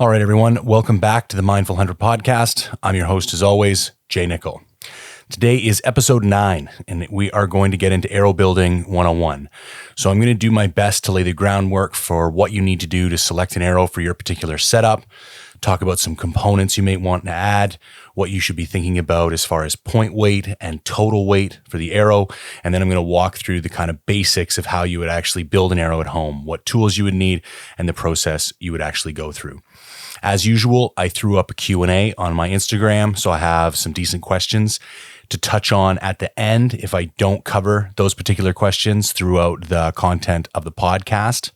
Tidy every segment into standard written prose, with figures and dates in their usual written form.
All right, everyone. Welcome back to the Mindful Hunter podcast. I'm your host, as always, Jay Nickel. Today is episode 9, and we are going to get into arrow building 101. So I'm going to do my best to lay the groundwork for what you need to do to select an arrow for your particular setup, talk about some components you may want to add, what you should be thinking about as far as point weight and total weight for the arrow. And then I'm going to walk through the kind of basics of how you would actually build an arrow at home, what tools you would need, and the process you would actually go through. As usual, I threw up a Q&A on my Instagram, so I have some decent questions to touch on at the end if I don't cover those particular questions throughout the content of the podcast.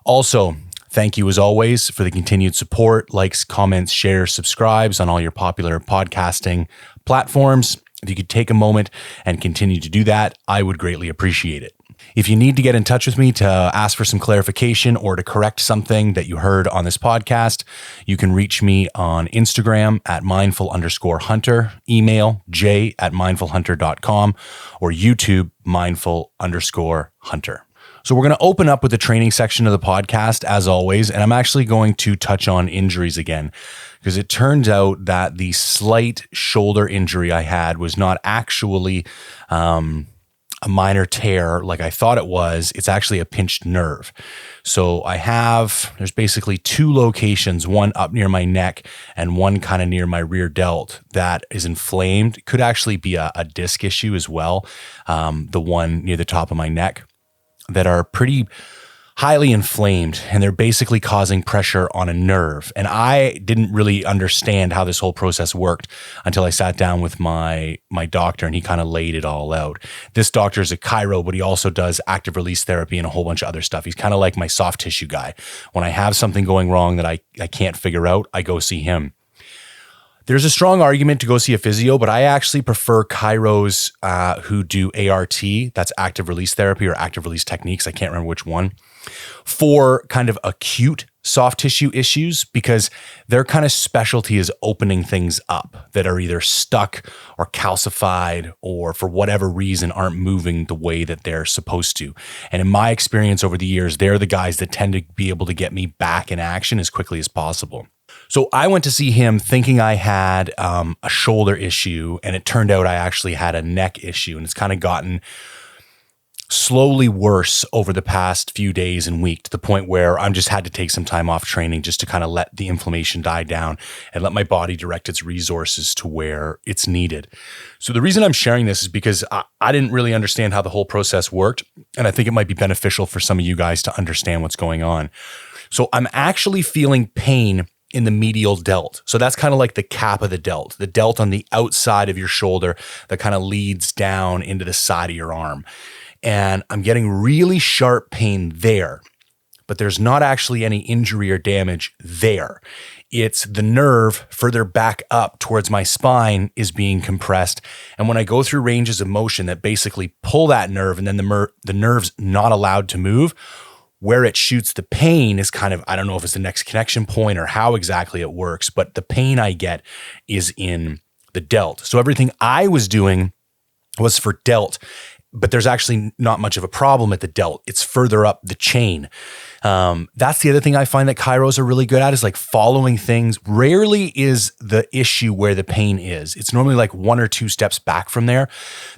Also, thank you as always for the continued support, likes, comments, shares, subscribes on all your popular podcasting platforms. If you could take a moment and continue to do that, I would greatly appreciate it. If you need to get in touch with me to ask for some clarification or to correct something that you heard on this podcast, you can reach me on Instagram at mindful_hunter, email j@mindfulhunter.com, or YouTube mindful_hunter. So we're going to open up with the training section of the podcast as always, and I'm actually going to touch on injuries again, because it turns out that the slight shoulder injury I had was not actually a minor tear like I thought it was. It's actually a pinched nerve. So there's basically 2 locations, one up near my neck and one kind of near my rear delt that is inflamed. It could actually be a disc issue as well. The one near the top of my neck that are pretty highly inflamed, and they're basically causing pressure on a nerve. And I didn't really understand how this whole process worked until I sat down with my doctor, and he kind of laid it all out. This doctor is a chiro, but he also does active release therapy and a whole bunch of other stuff. He's kind of like my soft tissue guy. When I have something going wrong that I can't figure out, I go see him. There's a strong argument to go see a physio, but I actually prefer chiros who do ART, that's active release therapy or active release techniques, I can't remember which one, for kind of acute soft tissue issues, because their kind of specialty is opening things up that are either stuck or calcified or for whatever reason aren't moving the way that they're supposed to. And in my experience over the years, they're the guys that tend to be able to get me back in action as quickly as possible. So I went to see him thinking I had a shoulder issue, and it turned out I actually had a neck issue, and it's kind of gotten slowly worse over the past few days and week, to the point where I'm just had to take some time off training just to kind of let the inflammation die down and let my body direct its resources to where it's needed. So the reason I'm sharing this is because I didn't really understand how the whole process worked, and I think it might be beneficial for some of you guys to understand what's going on. So I'm actually feeling pain in the medial delt. So that's kind of like the cap of the delt on the outside of your shoulder that kind of leads down into the side of your arm. And I'm getting really sharp pain there, but there's not actually any injury or damage there. It's the nerve further back up towards my spine is being compressed. And when I go through ranges of motion that basically pull that nerve, and then the nerve's not allowed to move, where it shoots the pain is kind of, I don't know if it's the next connection point or how exactly it works, but the pain I get is in the delt. So everything I was doing was for delt, but there's actually not much of a problem at the delt. It's further up the chain. That's the other thing I find that chiros are really good at, is like following things. Rarely is the issue where the pain is. It's normally like 1 or 2 steps back from there.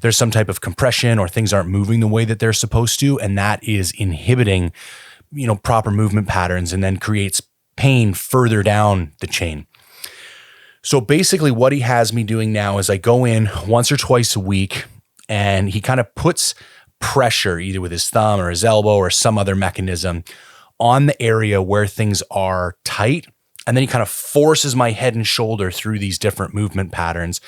There's some type of compression or things aren't moving the way that they're supposed to, and that is inhibiting, proper movement patterns, and then creates pain further down the chain. So basically what he has me doing now is I go in once or twice a week, and he kind of puts pressure either with his thumb or his elbow or some other mechanism on the area where things are tight. And then he kind of forces my head and shoulder through these different movement patterns,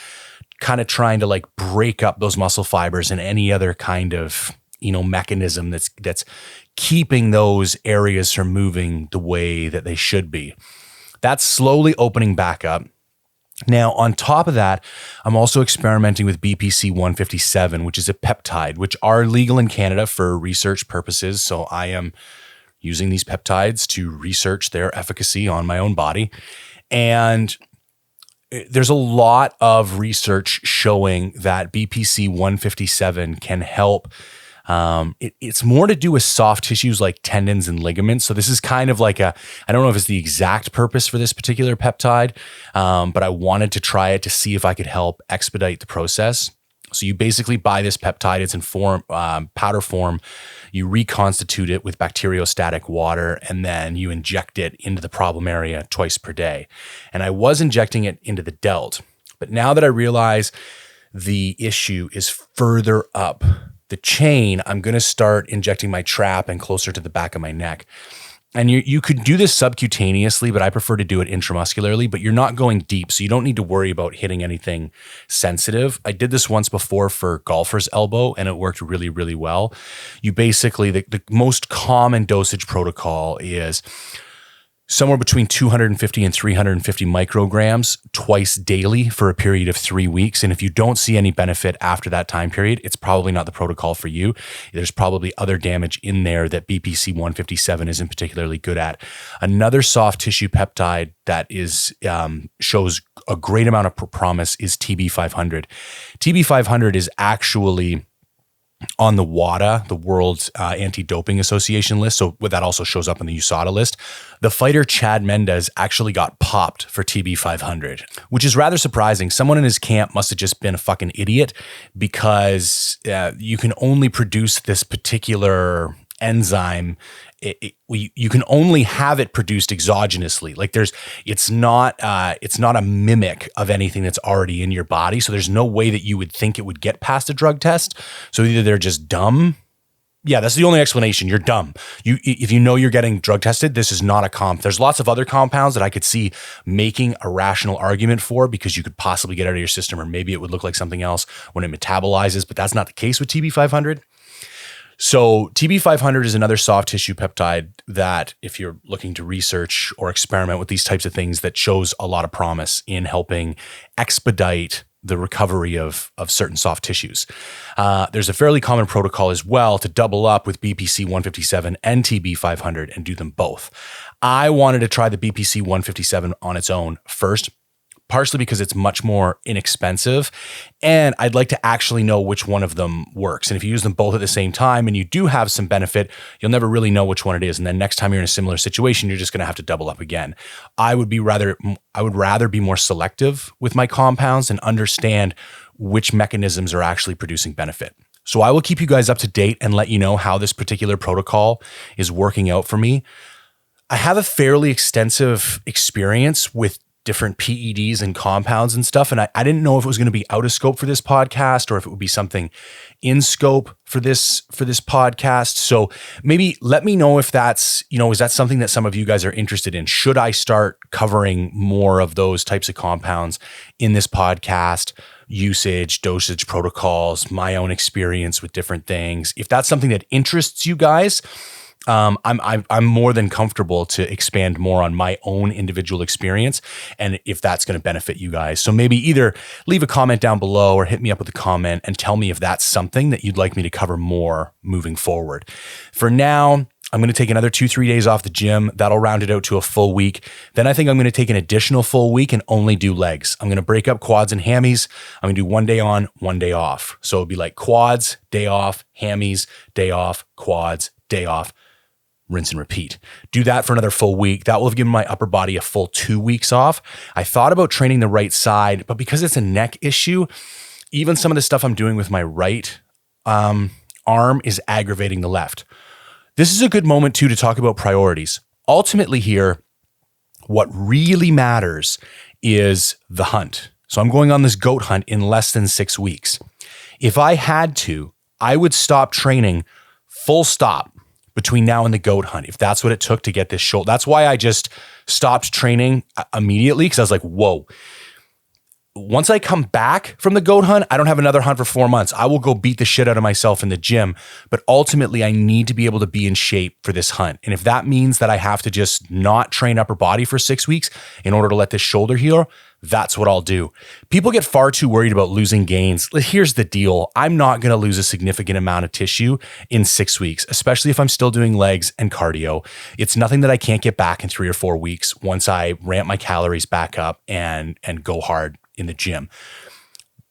kind of trying to like break up those muscle fibers and any other kind of, mechanism that's keeping those areas from moving the way that they should be. That's slowly opening back up. Now, on top of that, I'm also experimenting with BPC-157, which is a peptide, which are legal in Canada for research purposes. So I am using these peptides to research their efficacy on my own body. And there's a lot of research showing that BPC-157 can help It's more to do with soft tissues like tendons and ligaments. So this is kind of like I don't know if it's the exact purpose for this particular peptide, but I wanted to try it to see if I could help expedite the process. So you basically buy this peptide, it's in powder form, you reconstitute it with bacteriostatic water, and then you inject it into the problem area twice per day. And I was injecting it into the delt, but now that I realize the issue is further up the chain, I'm going to start injecting my trap and closer to the back of my neck. And you could do this subcutaneously, but I prefer to do it intramuscularly, but you're not going deep, so you don't need to worry about hitting anything sensitive. I did this once before for golfer's elbow, and it worked really, really well. You basically, the most common dosage protocol is somewhere between 250 and 350 micrograms twice daily for a period of 3 weeks. And if you don't see any benefit after that time period, it's probably not the protocol for you. There's probably other damage in there that BPC-157 isn't particularly good at. Another soft tissue peptide that shows a great amount of promise is TB500. TB500 is actually on the WADA, the World Anti-Doping Association list. So that also shows up on the USADA list. The fighter Chad Mendes actually got popped for TB500, which is rather surprising. Someone in his camp must have just been a fucking idiot, because you can only produce this particular enzyme. You can only have it produced exogenously. Like it's not a mimic of anything that's already in your body. So there's no way that you would think it would get past a drug test. So either they're just dumb. Yeah, that's the only explanation. You're dumb. If you know you're getting drug tested, this is not a comp. There's lots of other compounds that I could see making a rational argument for, because you could possibly get out of your system, or maybe it would look like something else when it metabolizes, but that's not the case with TB500. So TB500 is another soft tissue peptide that, if you're looking to research or experiment with these types of things, that shows a lot of promise in helping expedite the recovery of certain soft tissues. There's a fairly common protocol as well to double up with BPC-157 and TB500 and do them both. I wanted to try the BPC-157 on its own first, partially because it's much more inexpensive, and I'd like to actually know which one of them works. And if you use them both at the same time and you do have some benefit, you'll never really know which one it is. And then next time you're in a similar situation, you're just going to have to double up again. I would rather be more selective with my compounds and understand which mechanisms are actually producing benefit. So I will keep you guys up to date and let you know how this particular protocol is working out for me. I have a fairly extensive experience with different PEDs and compounds and stuff. And I didn't know if it was going to be out of scope for this podcast or if it would be something in scope for this podcast. So maybe let me know if that's, is that something that some of you guys are interested in? Should I start covering more of those types of compounds in this podcast? Usage, dosage protocols, my own experience with different things. If that's something that interests you guys, I'm more than comfortable to expand more on my own individual experience, and if that's going to benefit you guys. So maybe either leave a comment down below or hit me up with a comment and tell me if that's something that you'd like me to cover more moving forward. For now, I'm going to take another 2-3 days off the gym. That'll round it out to a full week. Then I think I'm going to take an additional full week and only do legs. I'm going to break up quads and hammies. I'm going to do 1 day on, 1 day off. So it'll be like quads, day off, hammies, day off, quads, day off. Rinse and repeat. Do that for another full week. That will have given my upper body a full 2 weeks off. I thought about training the right side, but because it's a neck issue, even some of the stuff I'm doing with my right arm is aggravating the left. This is a good moment too to talk about priorities. Ultimately here, what really matters is the hunt. So I'm going on this goat hunt in less than 6 weeks. If I had to, I would stop training full stop between now and the goat hunt, if that's what it took to get this shoulder. That's why I just stopped training immediately, because I was like, whoa. Once I come back from the goat hunt, I don't have another hunt for 4 months. I will go beat the shit out of myself in the gym. But ultimately, I need to be able to be in shape for this hunt. And if that means that I have to just not train upper body for 6 weeks in order to let this shoulder heal, that's what I'll do. People get far too worried about losing gains. Here's the deal. I'm not going to lose a significant amount of tissue in 6 weeks, especially if I'm still doing legs and cardio. It's nothing that I can't get back in 3 or 4 weeks once I ramp my calories back up and go hard in the gym.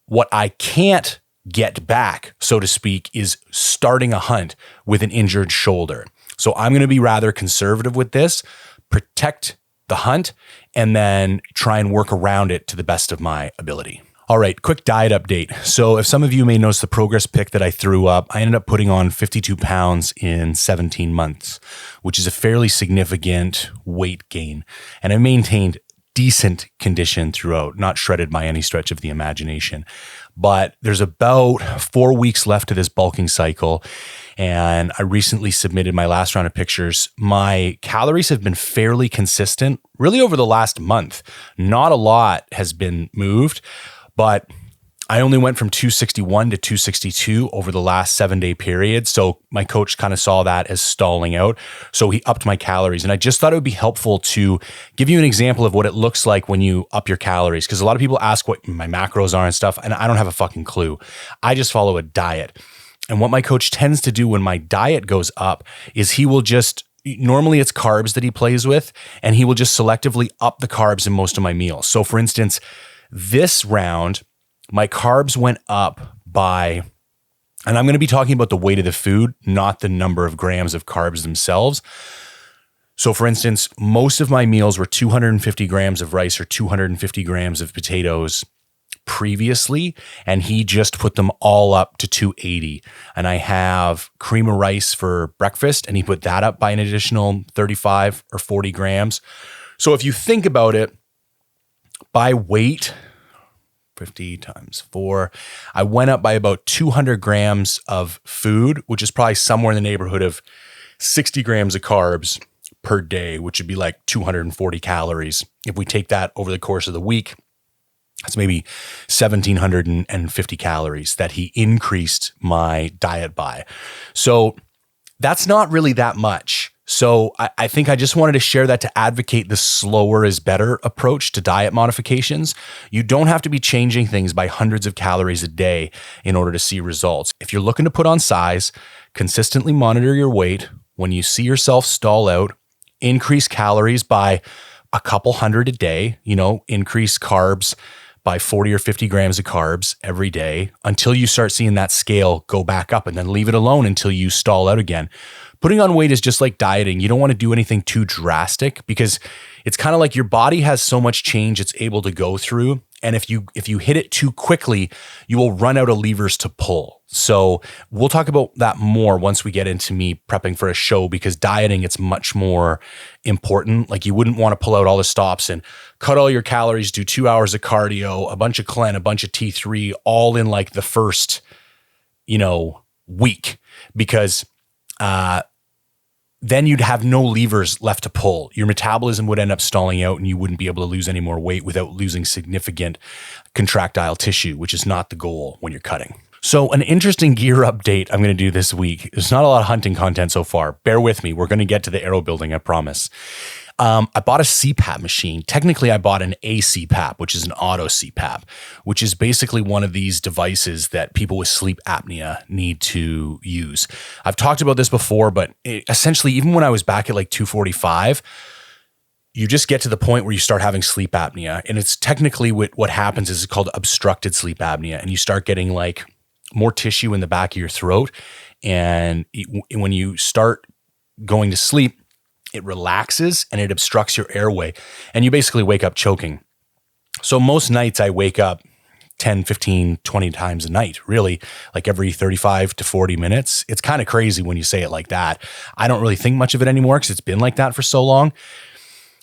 What I can't get back, so to speak, is starting a hunt with an injured shoulder. So I'm going to be rather conservative with this, protect the hunt, and then try and work around it to the best of my ability. All right, quick diet update. So if some of you may notice the progress pic that I threw up, I ended up putting on 52 pounds in 17 months, which is a fairly significant weight gain. And I maintained decent condition throughout, not shredded by any stretch of the imagination. But there's about 4 weeks left to this bulking cycle. And I recently submitted my last round of pictures. My calories have been fairly consistent, really over the last month. Not a lot has been moved, but I only went from 261 to 262 over the last 7-day period. So my coach kind of saw that as stalling out. So he upped my calories. And I just thought it would be helpful to give you an example of what it looks like when you up your calories. Because a lot of people ask what my macros are and stuff, and I don't have a fucking clue. I just follow a diet. And what my coach tends to do when my diet goes up is he will just, normally it's carbs that he plays with, and he will just selectively up the carbs in most of my meals. So for instance, this round, my carbs went up by, and I'm going to be talking about the weight of the food, not the number of grams of carbs themselves. So for instance, most of my meals were 250 grams of rice or 250 grams of potatoes previously, and he just put them all up to 280. And I have cream of rice for breakfast, and he put that up by an additional 35 or 40 grams. So if you think about it, by weight, 50 times 4, I went up by about 200 grams of food, which is probably somewhere in the neighborhood of 60 grams of carbs per day, which would be like 240 calories. If we take that over the course of the week, that's maybe 1,750 calories that he increased my diet by. So that's not really that much. So I think I just wanted to share that to advocate the slower is better approach to diet modifications. You don't have to be changing things by hundreds of calories a day in order to see results. If you're looking to put on size, consistently monitor your weight. When you see yourself stall out, increase calories by a couple hundred a day, increase carbs by 40 or 50 grams of carbs every day until you start seeing that scale go back up, and then leave it alone until you stall out again. Putting on weight is just like dieting. You don't want to do anything too drastic because it's kind of like your body has so much change it's able to go through. And if you hit it too quickly, you will run out of levers to pull. So we'll talk about that more once we get into me prepping for a show, because dieting, it's much more important. Like you wouldn't want to pull out all the stops and cut all your calories, do 2 hours of cardio, a bunch of clen, a bunch of T3, all in like the first, week, because then you'd have no levers left to pull. Your metabolism would end up stalling out and you wouldn't be able to lose any more weight without losing significant contractile tissue, which is not the goal when you're cutting. So an interesting gear update I'm going to do this week. There's not a lot of hunting content so far. Bear with me. We're going to get to the arrow building, I promise. I bought a CPAP machine. Technically, I bought an A-CPAP, which is an auto CPAP, which is basically one of these devices that people with sleep apnea need to use. I've talked about this before, but essentially, even when I was back at like 245, you just get to the point where you start having sleep apnea. And it's technically what happens is it's called obstructed sleep apnea. And you start getting like more tissue in the back of your throat. And when you start going to sleep, it relaxes and it obstructs your airway, and you basically wake up choking. So most nights I wake up 10, 15, 20 times a night, really, like every 35 to 40 minutes. It's kind of crazy when you say it like that. I don't really think much of it anymore because it's been like that for so long.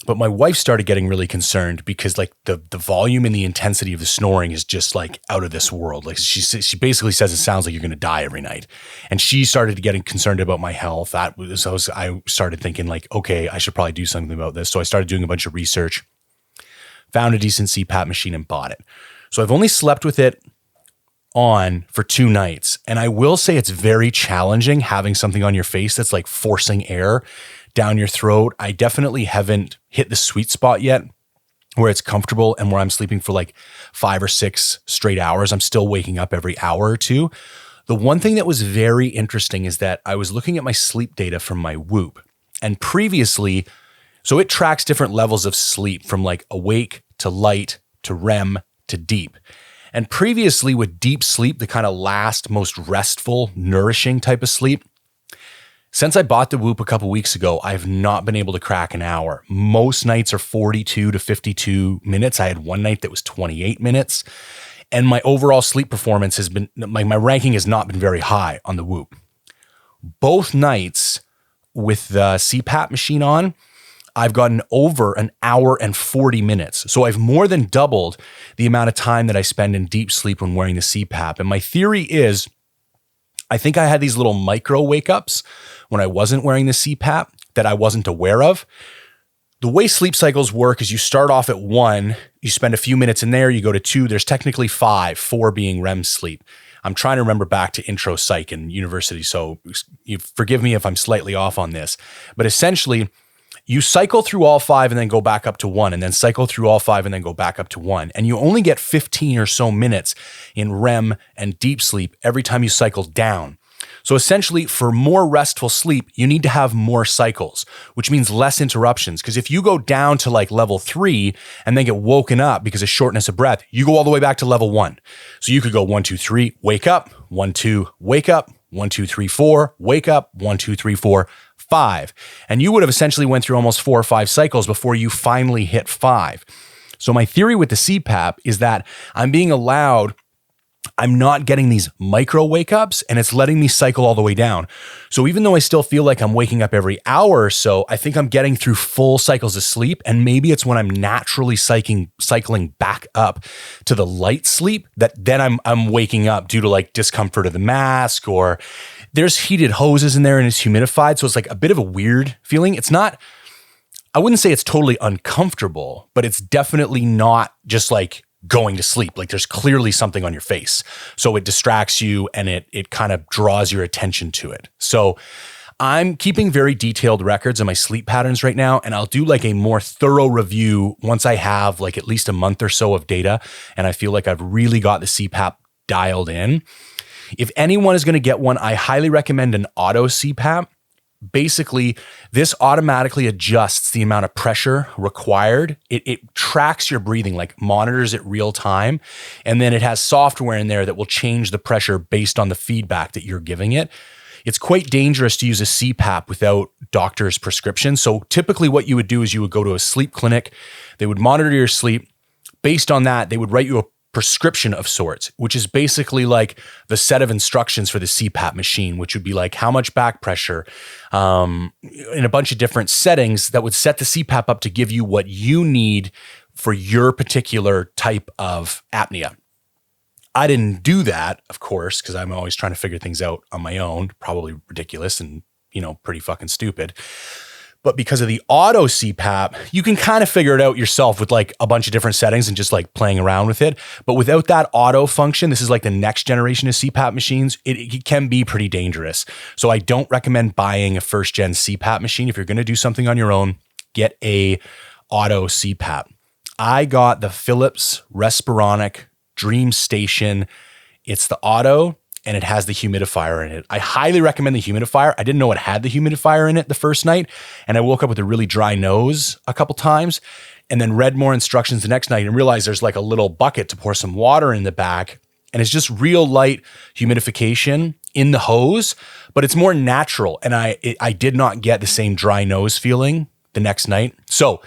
But my wife started getting really concerned because like the volume and the intensity of the snoring is just like out of this world. Like she basically says it sounds like you're going to die every night. And she started getting concerned about my health. I started thinking like, okay, I should probably do something about this. So I started doing a bunch of research, found a decent CPAP machine and bought it. So I've only slept with it on for 2 nights. And I will say it's very challenging having something on your face that's like forcing air down your throat. I definitely haven't hit the sweet spot yet where it's comfortable and where I'm sleeping for like 5 or 6 straight hours. I'm still waking up every hour or two. The one thing that was very interesting is that I was looking at my sleep data from my Whoop, and previously, so it tracks different levels of sleep from like awake to light to REM to deep. And previously with deep sleep, the kind of last, most restful, nourishing type of sleep, since I bought the Whoop a couple weeks ago, I've not been able to crack an hour. Most nights are 42 to 52 minutes. I had one night that was 28 minutes. And my overall sleep performance has been, my ranking has not been very high on the Whoop. Both nights with the CPAP machine on, I've gotten over an hour and 40 minutes. So I've more than doubled the amount of time that I spend in deep sleep when wearing the CPAP. And my theory is, I think I had these little micro wake-ups when I wasn't wearing the CPAP that I wasn't aware of. The way sleep cycles work is you start off at 1, you spend a few minutes in there, you go to 2, there's technically 5, 4 being REM sleep. I'm trying to remember back to intro psych in university, so you forgive me if I'm slightly off on this. But essentially, you cycle through all 5 and then go back up to 1, and then cycle through all 5 and then go back up to 1. And you only get 15 or so minutes in REM and deep sleep every time you cycle down. So essentially, for more restful sleep, you need to have more cycles, which means less interruptions. Because if you go down to like level 3 and then get woken up because of shortness of breath, you go all the way back to level 1. So you could go 1, 2, 3, wake up, 1, 2, wake up, 1, 2, 3, 4, wake up, 1, 2, 3, 4, 5. And you would have essentially went through almost 4 or 5 cycles before you finally hit 5. So my theory with the CPAP is that I'm not getting these micro wake-ups, and it's letting me cycle all the way down. So even though I still feel like I'm waking up every hour or so, I think I'm getting through full cycles of sleep, and maybe it's when I'm naturally cycling back up to the light sleep that then I'm waking up due to like discomfort of the mask, or there's heated hoses in there and it's humidified, so it's like a bit of a weird feeling. It's not, I wouldn't say it's totally uncomfortable, but it's definitely not just like going to sleep. Like there's clearly something on your face. So it distracts you and it kind of draws your attention to it. So I'm keeping very detailed records of my sleep patterns right now, and I'll do like a more thorough review once I have like at least a month or so of data and I feel like I've really got the CPAP dialed in. If anyone is going to get one, I highly recommend an auto CPAP. Basically, this automatically adjusts the amount of pressure required. It tracks your breathing, like monitors it real time. And then it has software in there that will change the pressure based on the feedback that you're giving it. It's quite dangerous to use a CPAP without doctor's prescription. So typically what you would do is you would go to a sleep clinic. They would monitor your sleep. Based on that, they would write you a prescription of sorts, which is basically like the set of instructions for the CPAP machine, which would be like how much back pressure in a bunch of different settings that would set the CPAP up to give you what you need for your particular type of apnea. I didn't do that, of course, because I'm always trying to figure things out on my own, probably ridiculous and, pretty fucking stupid. But because of the auto CPAP, you can kind of figure it out yourself with like a bunch of different settings and just like playing around with it. But without that auto function, this is like the next generation of CPAP machines. It can be pretty dangerous. So I don't recommend buying a first gen CPAP machine. If you're going to do something on your own, get a auto CPAP. I got the Philips Respironic Dream Station. It's the auto, and it has the humidifier in it. I highly recommend the humidifier. I didn't know it had the humidifier in it the first night, and I woke up with a really dry nose a couple times, and then read more instructions the next night and realized there's like a little bucket to pour some water in the back, and it's just real light humidification in the hose, but it's more natural, and I did not get the same dry nose feeling the next night. So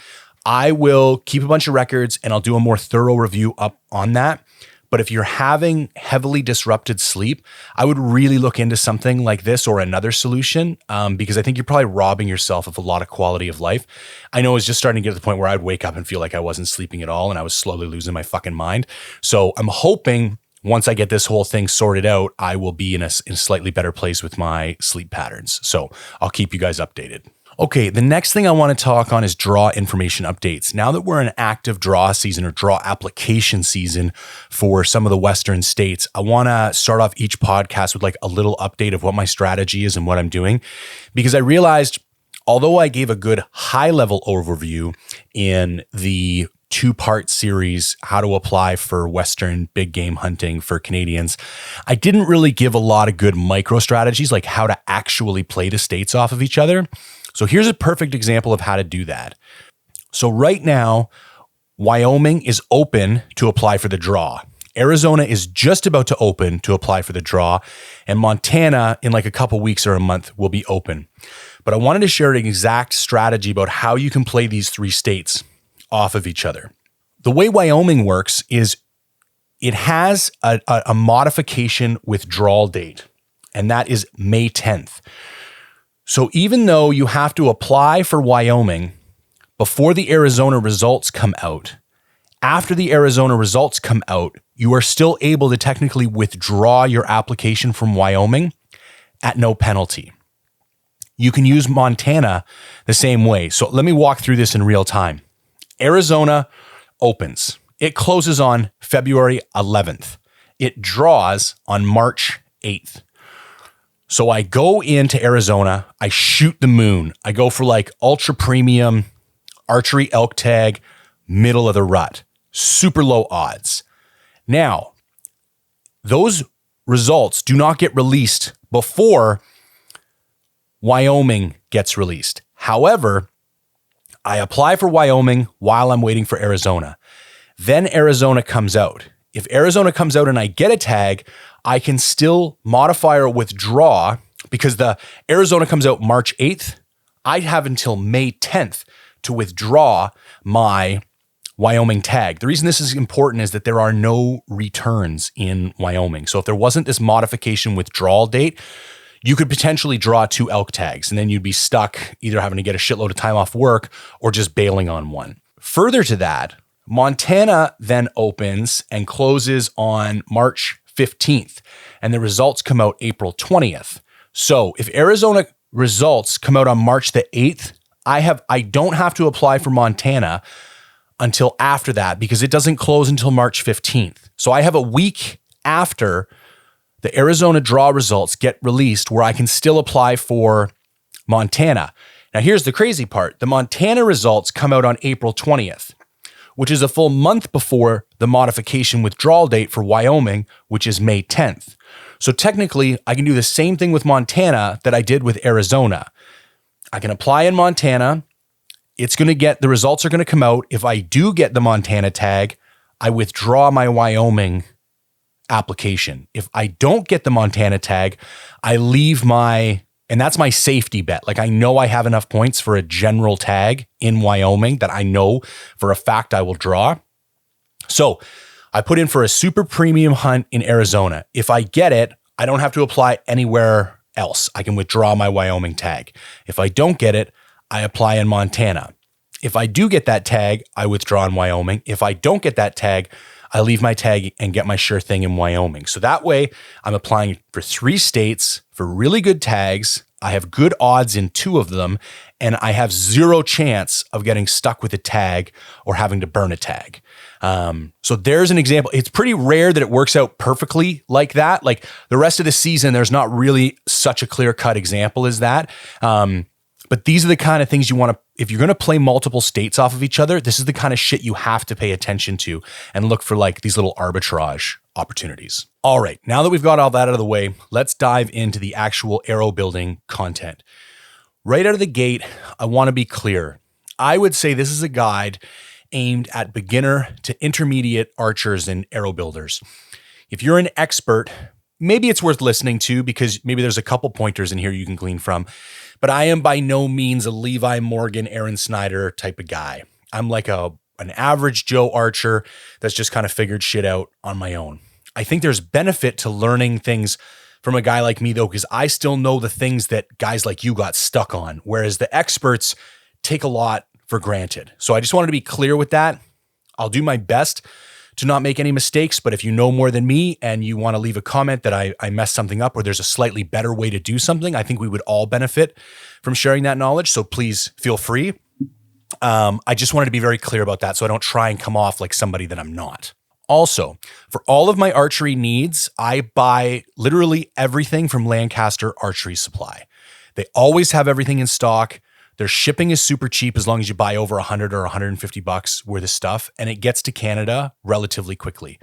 I will keep a bunch of records, and I'll do a more thorough review up on that. But if you're having heavily disrupted sleep, I would really look into something like this or another solution because I think you're probably robbing yourself of a lot of quality of life. I know it's just starting to get to the point where I'd wake up and feel like I wasn't sleeping at all and I was slowly losing my fucking mind. So I'm hoping once I get this whole thing sorted out, I will be in a slightly better place with my sleep patterns. So I'll keep you guys updated. Okay, the next thing I want to talk on is draw information updates. Now that we're in active draw season or draw application season for some of the Western states, I want to start off each podcast with like a little update of what my strategy is and what I'm doing, because I realized although I gave a good high level overview in the 2-part series, how to apply for Western big game hunting for Canadians, I didn't really give a lot of good micro strategies, like how to actually play the states off of each other. So here's a perfect example of how to do that. So right now, Wyoming is open to apply for the draw. Arizona is just about to open to apply for the draw, and Montana in like a couple weeks or a month will be open. But I wanted to share an exact strategy about how you can play these three states off of each other. The way Wyoming works is it has a modification withdrawal date, and that is May 10th. So even though you have to apply for Wyoming before the Arizona results come out, after the Arizona results come out, you are still able to technically withdraw your application from Wyoming at no penalty. You can use Montana the same way. So let me walk through this in real time. Arizona opens. It closes on February 11th. It draws on March 8th. So I go into Arizona, I shoot the moon. I go for like ultra premium archery elk tag, middle of the rut, super low odds. Now, those results do not get released before Wyoming gets released. However, I apply for Wyoming while I'm waiting for Arizona. Then Arizona comes out. If Arizona comes out and I get a tag, I can still modify or withdraw because the Arizona comes out March 8th. I have until May 10th to withdraw my Wyoming tag. The reason this is important is that there are no returns in Wyoming. So if there wasn't this modification withdrawal date, you could potentially draw 2 elk tags and then you'd be stuck either having to get a shitload of time off work or just bailing on one. Further to that, Montana then opens and closes on March 15th, and the results come out April 20th. So if Arizona results come out on March the 8th, I don't have to apply for Montana until after that because it doesn't close until March 15th. So I have a week after the Arizona draw results get released where I can still apply for Montana. Now here's the crazy part. The Montana results come out on April 20th, which is a full month before the modification withdrawal date for Wyoming, which is May 10th. So technically, I can do the same thing with Montana that I did with Arizona. I can apply in Montana. The results are going to come out. If I do get the Montana tag, I withdraw my Wyoming application. If I don't get the Montana tag, I leave and that's my safety bet. Like I know I have enough points for a general tag in Wyoming that I know for a fact I will draw. So I put in for a super premium hunt in Arizona. If I get it, I don't have to apply anywhere else. I can withdraw my Wyoming tag. If I don't get it, I apply in Montana. If I do get that tag, I withdraw in Wyoming. If I don't get that tag, I leave my tag and get my sure thing in Wyoming. So that way I'm applying for 3 states for really good tags. I have good odds in 2 of them, and I have 0 chance of getting stuck with a tag or having to burn a tag. So there's an example. It's pretty rare that it works out perfectly like that. Like the rest of the season, there's not really such a clear-cut example as that. But these are the kind of things you want to, if you're going to play multiple states off of each other, this is the kind of shit you have to pay attention to and look for like these little arbitrage opportunities. All right, now that we've got all that out of the way, let's dive into the actual arrow building content. Right out of the gate, I want to be clear. I would say this is a guide aimed at beginner to intermediate archers and arrow builders. If you're an expert, maybe it's worth listening to because maybe there's a couple pointers in here you can glean from. But I am by no means a Levi Morgan, Aaron Snyder type of guy. I'm like an average Joe archer that's just kind of figured shit out on my own. I think there's benefit to learning things from a guy like me though, because I still know the things that guys like you got stuck on, whereas the experts take a lot for granted. So I just wanted to be clear with that. I'll do my best to not make any mistakes, but if you know more than me and you want to leave a comment that I messed something up or there's a slightly better way to do something, I think we would all benefit from sharing that knowledge. So please feel free. I just wanted to be very clear about that so I don't try and come off like somebody that I'm not. Also, for all of my archery needs, I buy literally everything from Lancaster Archery Supply. They always have everything in stock. Their shipping is super cheap as long as you buy over $100 or $150 worth of stuff, and it gets to Canada relatively quickly.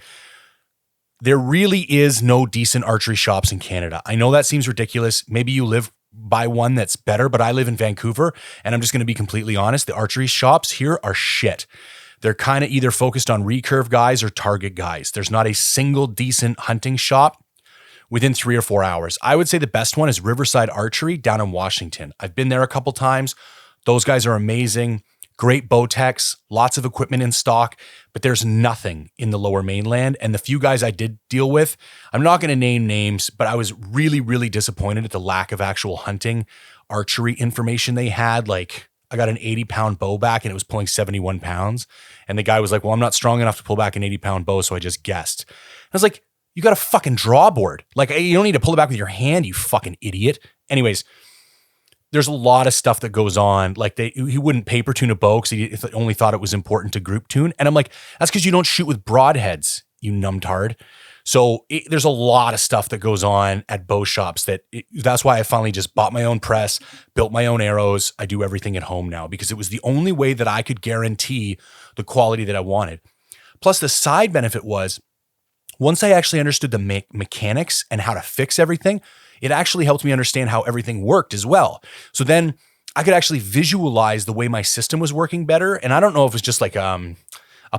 There really is no decent archery shops in Canada. I know that seems ridiculous. Maybe you live by one that's better, but I live in Vancouver, and I'm just going to be completely honest. The archery shops here are shit. They're kind of either focused on recurve guys or target guys. There's not a single decent hunting shop within 3 or 4 hours. I would say the best one is Riverside Archery down in Washington. I've been there a couple times. Those guys are amazing. Great bow techs, lots of equipment in stock, but there's nothing in the lower mainland. And the few guys I did deal with, I'm not going to name names, but I was really, really disappointed at the lack of actual hunting archery information they had. Like, I got an 80-pound bow back and it was pulling 71 pounds. And the guy was like, well, I'm not strong enough to pull back an 80-pound bow, so I just guessed. I was like, you got a fucking draw board. Like, you don't need to pull it back with your hand, you fucking idiot. Anyways, there's a lot of stuff that goes on. Like, he wouldn't paper tune a bow because he only thought it was important to group tune. And I'm like, that's because you don't shoot with broadheads, you numbtard. So there's a lot of stuff that goes on at bow shops that's why I finally just bought my own press, built my own arrows. I do everything at home now because it was the only way that I could guarantee the quality that I wanted. Plus, the side benefit was, once I actually understood the mechanics and how to fix everything, it actually helped me understand how everything worked as well. So then I could actually visualize the way my system was working better. And I don't know if it's just like a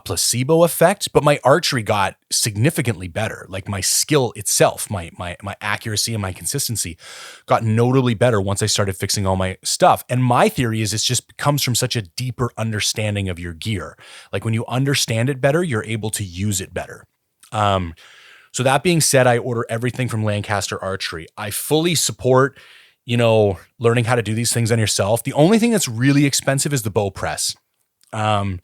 placebo effect, but my archery got significantly better. Like, my skill itself, my accuracy and my consistency got notably better once I started fixing all my stuff. And my theory is it just comes from such a deeper understanding of your gear. Like, when you understand it better, you're able to use it better. So that being said, I order everything from Lancaster Archery. I fully support, learning how to do these things on yourself. The only thing that's really expensive is the bow press. And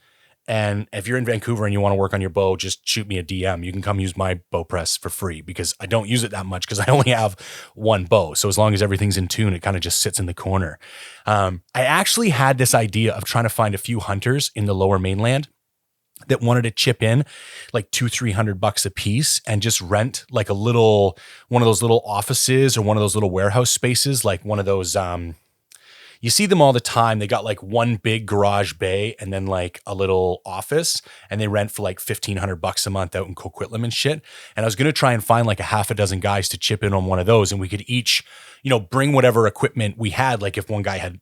if you're in Vancouver and you want to work on your bow, just shoot me a DM. You can come use my bow press for free because I don't use it that much because I only have one bow. So as long as everything's in tune, it kind of just sits in the corner. I actually had this idea of trying to find a few hunters in the lower mainland that wanted to chip in like $200-300 a piece and just rent like one of those little offices or one of those little warehouse spaces, like one of those, you see them all the time. They got like one big garage bay and then like a little office, and they rent for like $1,500 a month out in Coquitlam and shit. And I was going to try and find like a half a dozen guys to chip in on one of those, and we could each, bring whatever equipment we had. Like, if one guy had,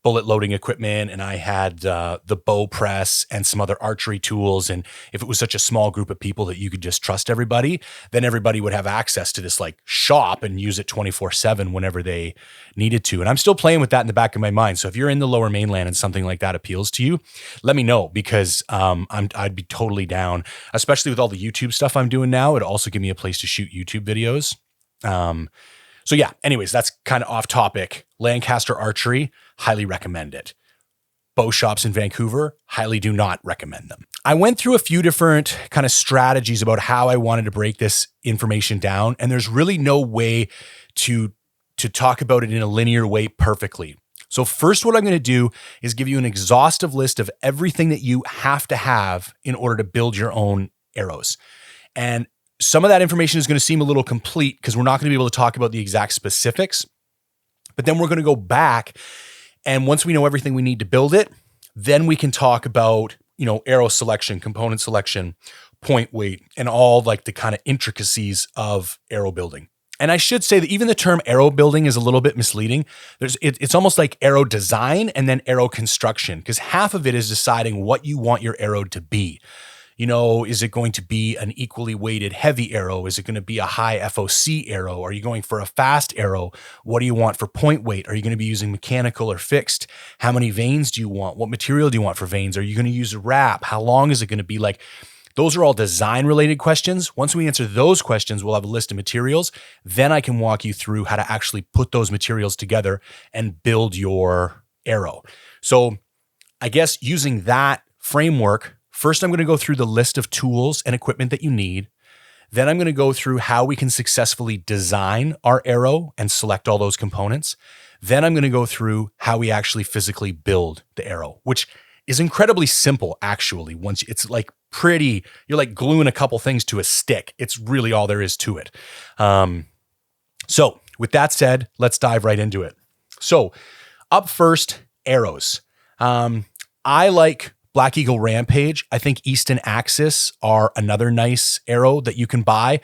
bullet loading equipment and I had the bow press and some other archery tools. And if it was such a small group of people that you could just trust everybody, then everybody would have access to this like shop and use it 24/7 whenever they needed to. And I'm still playing with that in the back of my mind. So if you're in the lower mainland and something like that appeals to you, let me know, because I'd be totally down, especially with all the YouTube stuff I'm doing now. It'd also give me a place to shoot YouTube videos. So yeah, anyways, that's kind of off topic. Lancaster Archery, highly recommend it. Bow shops in Vancouver, highly do not recommend them. I went through a few different kind of strategies about how I wanted to break this information down, and there's really no way to talk about it in a linear way perfectly. So first, what I'm going to do is give you an exhaustive list of everything that you have to have in order to build your own arrows. And some of that information is going to seem a little complete because we're not going to be able to talk about the exact specifics, but then we're going to go back, and once we know everything we need to build it, then we can talk about, arrow selection, component selection, point weight, and all like the kind of intricacies of arrow building. And I should say that even the term arrow building is a little bit misleading. It's almost like arrow design and then arrow construction, because half of it is deciding what you want your arrow to be. Is it going to be an equally weighted heavy arrow? Is it going to be a high FOC arrow? Are you going for a fast arrow? What do you want for point weight? Are you going to be using mechanical or fixed? How many vanes do you want? What material do you want for vanes? Are you going to use a wrap? How long is it going to be? Like, those are all design related questions. Once we answer those questions, we'll have a list of materials. Then I can walk you through how to actually put those materials together and build your arrow. So I guess using that framework, first I'm going to go through the list of tools and equipment that you need. Then I'm going to go through how we can successfully design our arrow and select all those components. Then I'm going to go through how we actually physically build the arrow, which is incredibly simple, actually. Once it's like you're like gluing a couple things to a stick. It's really all there is to it. So with that said, let's dive right into it. So up first, arrows. I like Black Eagle Rampage. I think Easton Axis are another nice arrow that you can buy.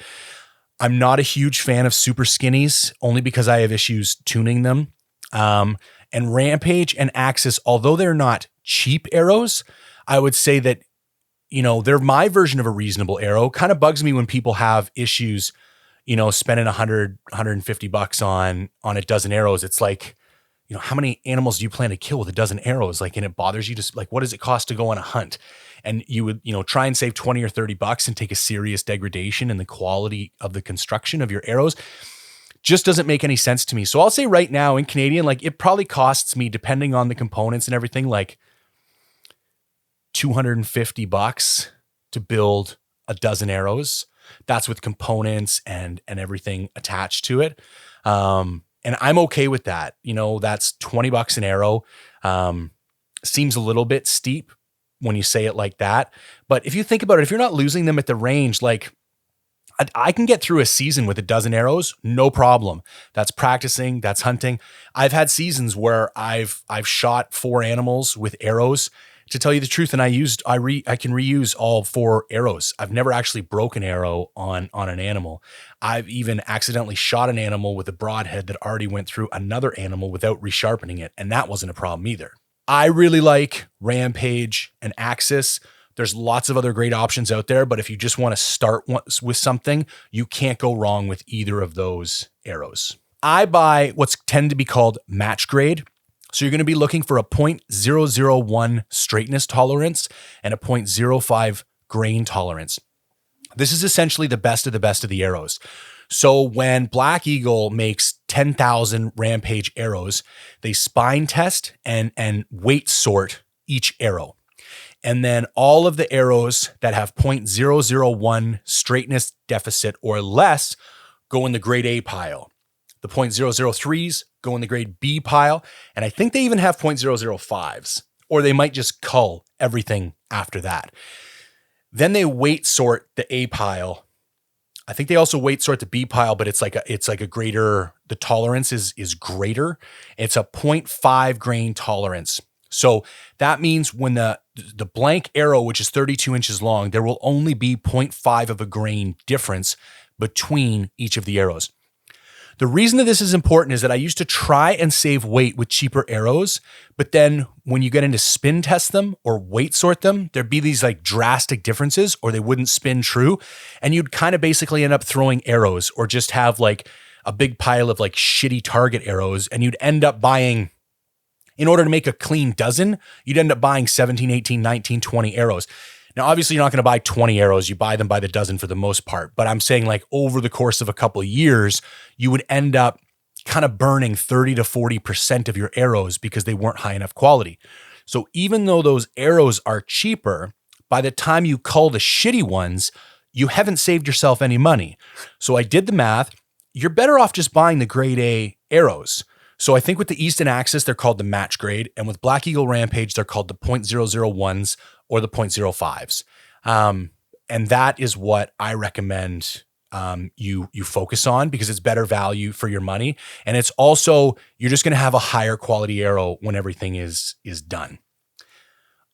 I'm not a huge fan of super skinnies, only because I have issues tuning them. And Rampage and Axis, although they're not cheap arrows, I would say that they're my version of a reasonable arrow. Kind of bugs me when people have issues, spending $150 on a dozen arrows. It's like, how many animals do you plan to kill with a dozen arrows? Like, and it bothers you just like, what does it cost to go on a hunt? And you would, try and save 20 or $30 and take a serious degradation in the quality of the construction of your arrows. Just doesn't make any sense to me. So I'll say right now in Canadian, like it probably costs me, depending on the components and everything, like $250 to build a dozen arrows. That's with components and everything attached to it. And I'm okay with that. That's $20 an arrow. Seems a little bit steep when you say it like that. But if you think about it, if you're not losing them at the range, like I can get through a season with a dozen arrows, no problem. That's practicing, that's hunting. I've had seasons where I've shot 4 animals with arrows, to tell you the truth, and I can reuse all 4 arrows. I've never actually broken an arrow on an animal. I've even accidentally shot an animal with a broadhead that already went through another animal without resharpening it, and that wasn't a problem either. I really like Rampage and Axis. There's lots of other great options out there, but if you just want to start with something, you can't go wrong with either of those arrows. I buy what's tend to be called match grade. So you're going to be looking for a 0.001 straightness tolerance and a 0.05 grain tolerance. This is essentially the best of the arrows. So when Black Eagle makes 10,000 Rampage arrows, they spine test and weight sort each arrow. And then all of the arrows that have 0.001 straightness deficit or less go in the grade A pile. The 0.003s go in the grade B pile. And I think they even have 0.005s, or they might just cull everything after that. Then they weight sort the A pile. I think they also weight sort the B pile, but it's like a greater, the tolerance is greater. It's a 0.5 grain tolerance. So that means when the blank arrow, which is 32 inches long, there will only be 0.5 of a grain difference between each of the arrows. The reason that this is important is that I used to try and save weight with cheaper arrows, but then when you get into spin test them or weight sort them, there'd be these like drastic differences, or they wouldn't spin true. And you'd kind of basically end up throwing arrows, or just have like a big pile of like shitty target arrows. And you'd end up buying, in order to make a clean dozen, you'd end up buying 17, 18, 19, 20 arrows. Now, obviously, you're not going to buy 20 arrows. You buy them by the dozen for the most part. But I'm saying, like, over the course of a couple of years, you would end up kind of burning 30 to 40% of your arrows because they weren't high enough quality. So even though those arrows are cheaper, by the time you cull the shitty ones, you haven't saved yourself any money. So I did the math. You're better off just buying the grade A arrows. So I think with the Easton Axis, they're called the match grade. And with Black Eagle Rampage, they're called the 0.001s or the 0.05s. And that is what I recommend you focus on, because it's better value for your money. And it's also, you're just going to have a higher quality arrow when everything is done.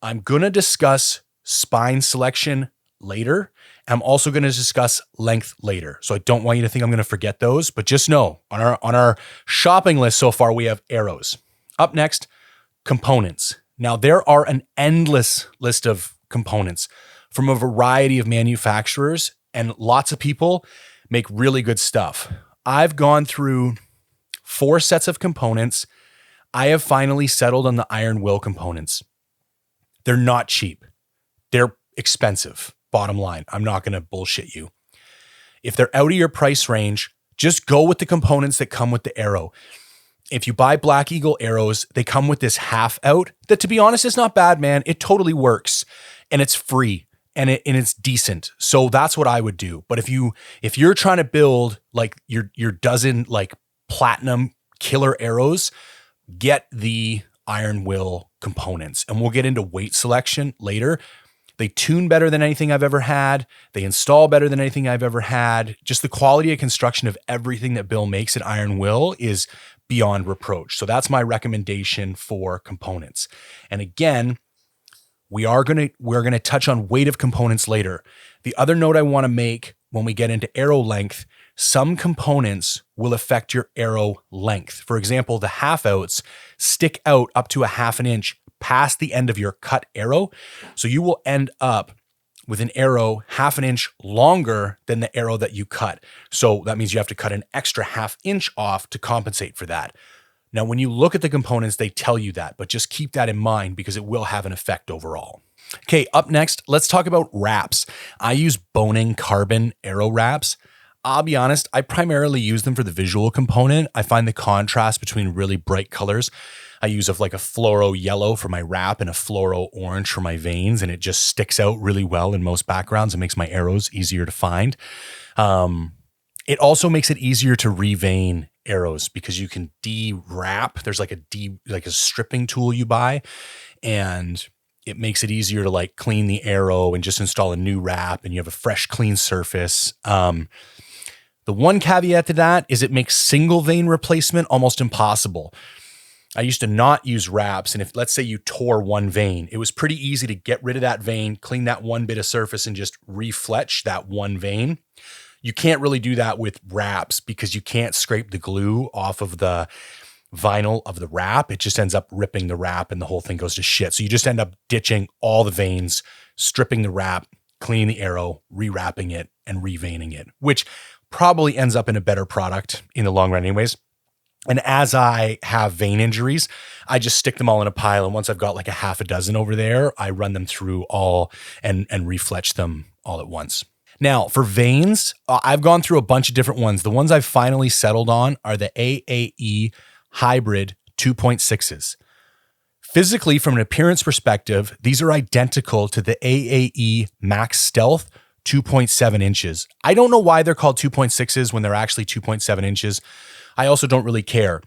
I'm going to discuss spine selection later. I'm also going to discuss length later. So I don't want you to think I'm going to forget those, but just know on our shopping list so far, we have arrows. Up next, components. Now there are an endless list of components from a variety of manufacturers, and lots of people make really good stuff. I've gone through 4 sets of components. I have finally settled on the iron will components. They're not cheap. They're expensive. Bottom line, I'm not going to bullshit you. If they're out of your price range, just go with the components that come with the arrow. If you buy Black Eagle arrows, they come with this half out that, to be honest, is not bad, man. It totally works, and it's free, and it's decent. So that's what I would do. But if you're trying to build like your dozen like platinum killer arrows, get the iron will components, and we'll get into weight selection later. They tune better than anything I've ever had. They install better than anything I've ever had. Just the quality of construction of everything that Bill makes at Iron Will is beyond reproach. So that's my recommendation for components. And again, we're going to touch on weight of components later. The other note I want to make when we get into arrow length, some components will affect your arrow length. For example, the half outs stick out up to a half an inch past the end of your cut arrow. So you will end up with an arrow 1/2 inch longer than the arrow that you cut. So that means you have to cut an extra 1/2 inch off to compensate for that. Now, when you look at the components, they tell you that, but just keep that in mind because it will have an effect overall. Okay, up next, let's talk about wraps. I use Boning carbon arrow wraps. I'll be honest, I primarily use them for the visual component. I find the contrast between really bright colors. I use a fluoro yellow for my wrap and a fluoro orange for my veins, and it just sticks out really well in most backgrounds. It makes my arrows easier to find. It also makes it easier to revein arrows because you can de-wrap. There's like a stripping tool you buy, and it makes it easier to clean the arrow and just install a new wrap, and you have a fresh, clean surface. The one caveat to that is it makes single vein replacement almost impossible. I used to not use wraps, and if let's say you tore one vein, it was pretty easy to get rid of that vein, clean that one bit of surface, and just refletch that one vein. You can't really do that with wraps because you can't scrape the glue off of the vinyl of the wrap. It just ends up ripping the wrap and the whole thing goes to shit. So you just end up ditching all the veins, stripping the wrap, cleaning the arrow, rewrapping it, and reveining it, which probably ends up in a better product in the long run anyways. And as I have vein injuries, I just stick them all in a pile. And once I've got like a 6 over there, I run them through all and refletch them all at once. Now for veins, I've gone through a bunch of different ones. The ones I've finally settled on are the AAE hybrid 2.6s. Physically, from an appearance perspective, these are identical to the AAE Max Stealth 2.7 inches. I don't know why they're called 2.6s when they're actually 2.7 inches. I also don't really care.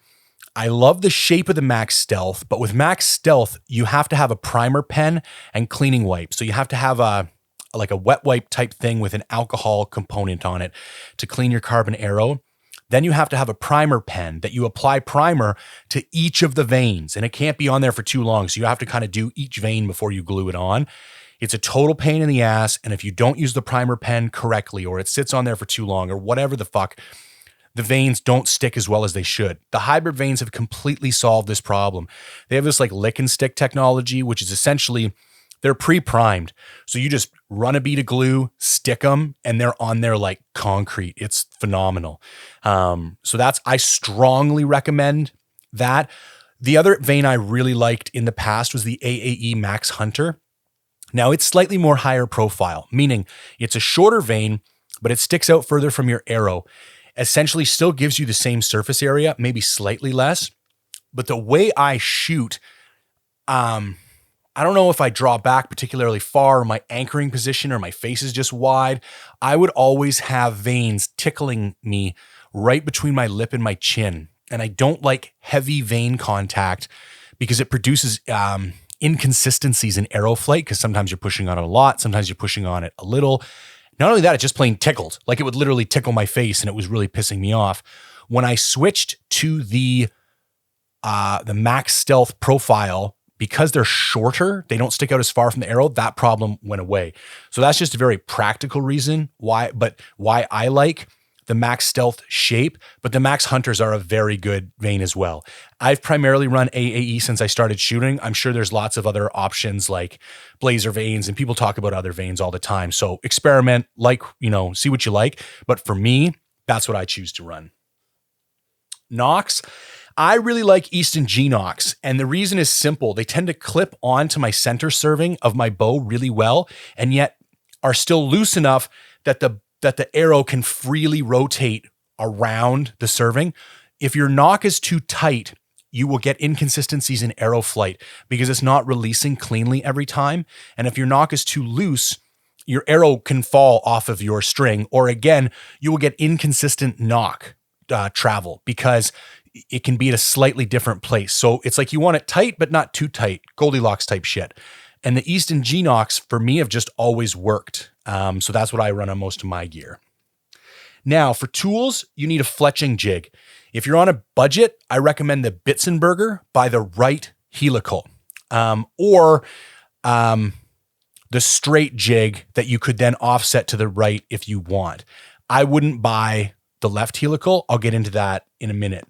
I love the shape of the Max Stealth, but with Max Stealth, you have to have a primer pen and cleaning wipe. So you have to have a wet wipe type thing with an alcohol component on it to clean your carbon arrow. Then you have to have a primer pen that you apply primer to each of the veins, and it can't be on there for too long. So you have to kind of do each vein before you glue it on. It's a total pain in the ass. And if you don't use the primer pen correctly, or it sits on there for too long, or whatever the fuck, the veins don't stick as well as they should. The hybrid veins have completely solved this problem. They have this lick and stick technology, which is essentially they're pre-primed. So you just run a bead of glue, stick them, and they're on there like concrete. It's phenomenal. I strongly recommend that. The other vein I really liked in the past was the AAE Max Hunter. Now it's slightly more higher profile, meaning it's a shorter vein, but it sticks out further from your arrow. Essentially still gives you the same surface area, maybe slightly less. But the way I shoot, I don't know if I draw back particularly far, or my anchoring position, or my face is just wide. I would always have veins tickling me right between my lip and my chin. And I don't like heavy vein contact because it produces inconsistencies in arrow flight, because sometimes you're pushing on it a lot, sometimes you're pushing on it a little. Not only that, it just plain tickled. Like it would literally tickle my face, and it was really pissing me off. When I switched to the Max Stealth profile, because they're shorter, they don't stick out as far from the arrow, that problem went away. So that's just a very practical reason why I like the Max Stealth shape, but the Max Hunters are a very good vein as well. I've primarily run AAE since I started shooting. I'm sure there's lots of other options like Blazer veins, and people talk about other veins all the time. So experiment, see what you like. But for me, that's what I choose to run. Nocks. I really like Easton G Nocks, and the reason is simple. They tend to clip onto my center serving of my bow really well, and yet are still loose enough that the arrow can freely rotate around the serving. If your nock is too tight, you will get inconsistencies in arrow flight because it's not releasing cleanly every time. And if your nock is too loose, your arrow can fall off of your string, or again, you will get inconsistent nock travel because it can be at a slightly different place. So it's like you want it tight, but not too tight, Goldilocks type shit. And the Easton G Nocks for me have just always worked. So that's what I run on most of my gear. Now for tools, you need a fletching jig. If you're on a budget, I recommend the Bitzenberger by the right helical, or the straight jig that you could then offset to the right if you want. I wouldn't buy the left helical. I'll get into that in a minute.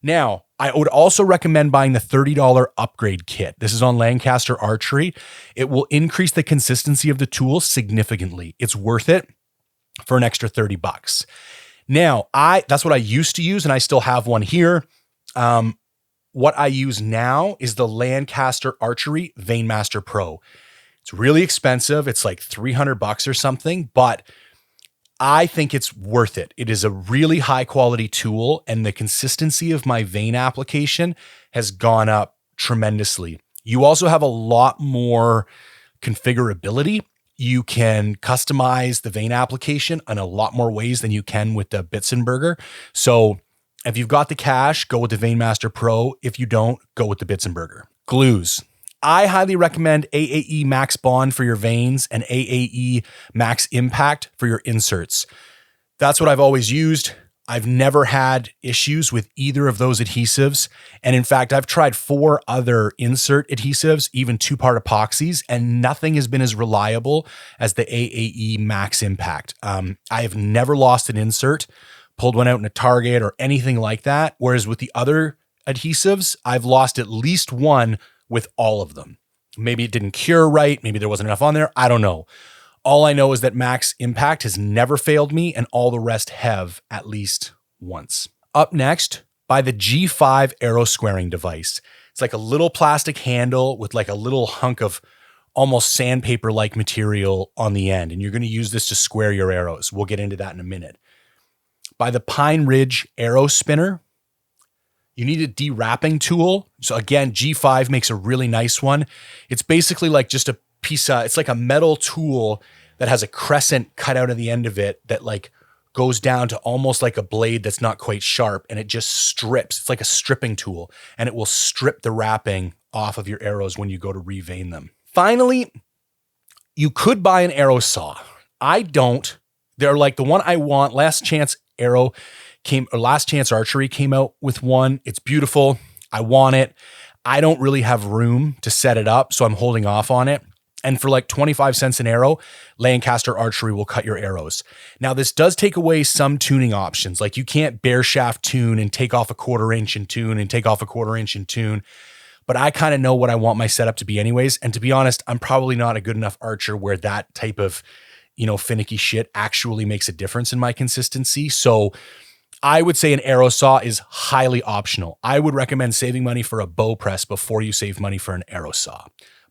Now, I would also recommend buying the $30 upgrade kit. This is on Lancaster Archery. It will increase the consistency of the tool significantly. It's worth it for an extra $30. Now, that's what I used to use, and I still have one here. What I use now is the Lancaster Archery Veinmaster Pro. It's really expensive. It's like $300 or something, but I think it's worth it. It is a really high quality tool, and the consistency of my vein application has gone up tremendously. You also have a lot more configurability. You can customize the vein application in a lot more ways than you can with the Bitzenberger. So if you've got the cash, go with the Veinmaster Pro. If you don't, go with the Bitzenberger. Glues. I highly recommend AAE Max Bond for your veins and AAE Max Impact for your inserts. That's what I've always used. I've never had issues with either of those adhesives. And in fact, I've tried 4 other insert adhesives, even 2-part epoxies, and nothing has been as reliable as the AAE Max Impact. I have never lost an insert, pulled one out in a Target or anything like that. Whereas with the other adhesives, I've lost at least one with all of them. Maybe it didn't cure right. Maybe there wasn't enough on there. I don't know. All I know is that Max Impact has never failed me, and all the rest have at least once. Up next, buy the G5 arrow squaring device. It's like a little plastic handle with like a little hunk of almost sandpaper-like material on the end, and you're going to use this to square your arrows. We'll get into that in a minute. Buy the Pine Ridge arrow spinner. You need a de-wrapping tool. So again, G5 makes a really nice one. It's basically like just a piece of, it's like a metal tool that has a crescent cut out of the end of it that like goes down to almost like a blade that's not quite sharp, and it just strips. It's like a stripping tool, and it will strip the wrapping off of your arrows when you go to revein them. Finally, you could buy an arrow saw. I don't. They're like the one I want. Last Chance Archery came out with one. It's beautiful. I want it. I don't really have room to set it up, so I'm holding off on it. And for like 25 cents an arrow, Lancaster Archery will cut your arrows. Now, this does take away some tuning options. Like you can't bare shaft tune and take off a 1/4 inch and tune and take off a 1/4 inch and tune. But I kind of know what I want my setup to be anyways. And to be honest, I'm probably not a good enough archer where that type of, finicky shit actually makes a difference in my consistency. So I would say an arrow saw is highly optional. I would recommend saving money for a bow press before you save money for an arrow saw.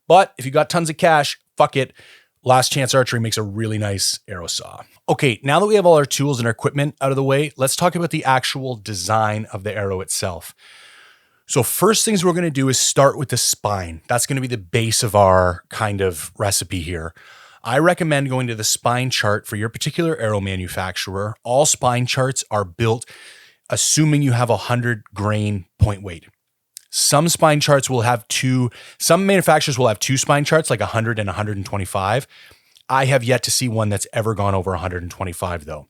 But if you got tons of cash, fuck it. Last Chance Archery makes a really nice arrow saw. Okay, now that we have all our tools and our equipment out of the way, let's talk about the actual design of the arrow itself. So first things we're going to do is start with the spine. That's going to be the base of our kind of recipe here. I recommend going to the spine chart for your particular arrow manufacturer. All spine charts are built assuming you have 100 grain point weight. Some spine charts will have some manufacturers will have 2 spine charts, like 100 and 125. I have yet to see one that's ever gone over 125 though.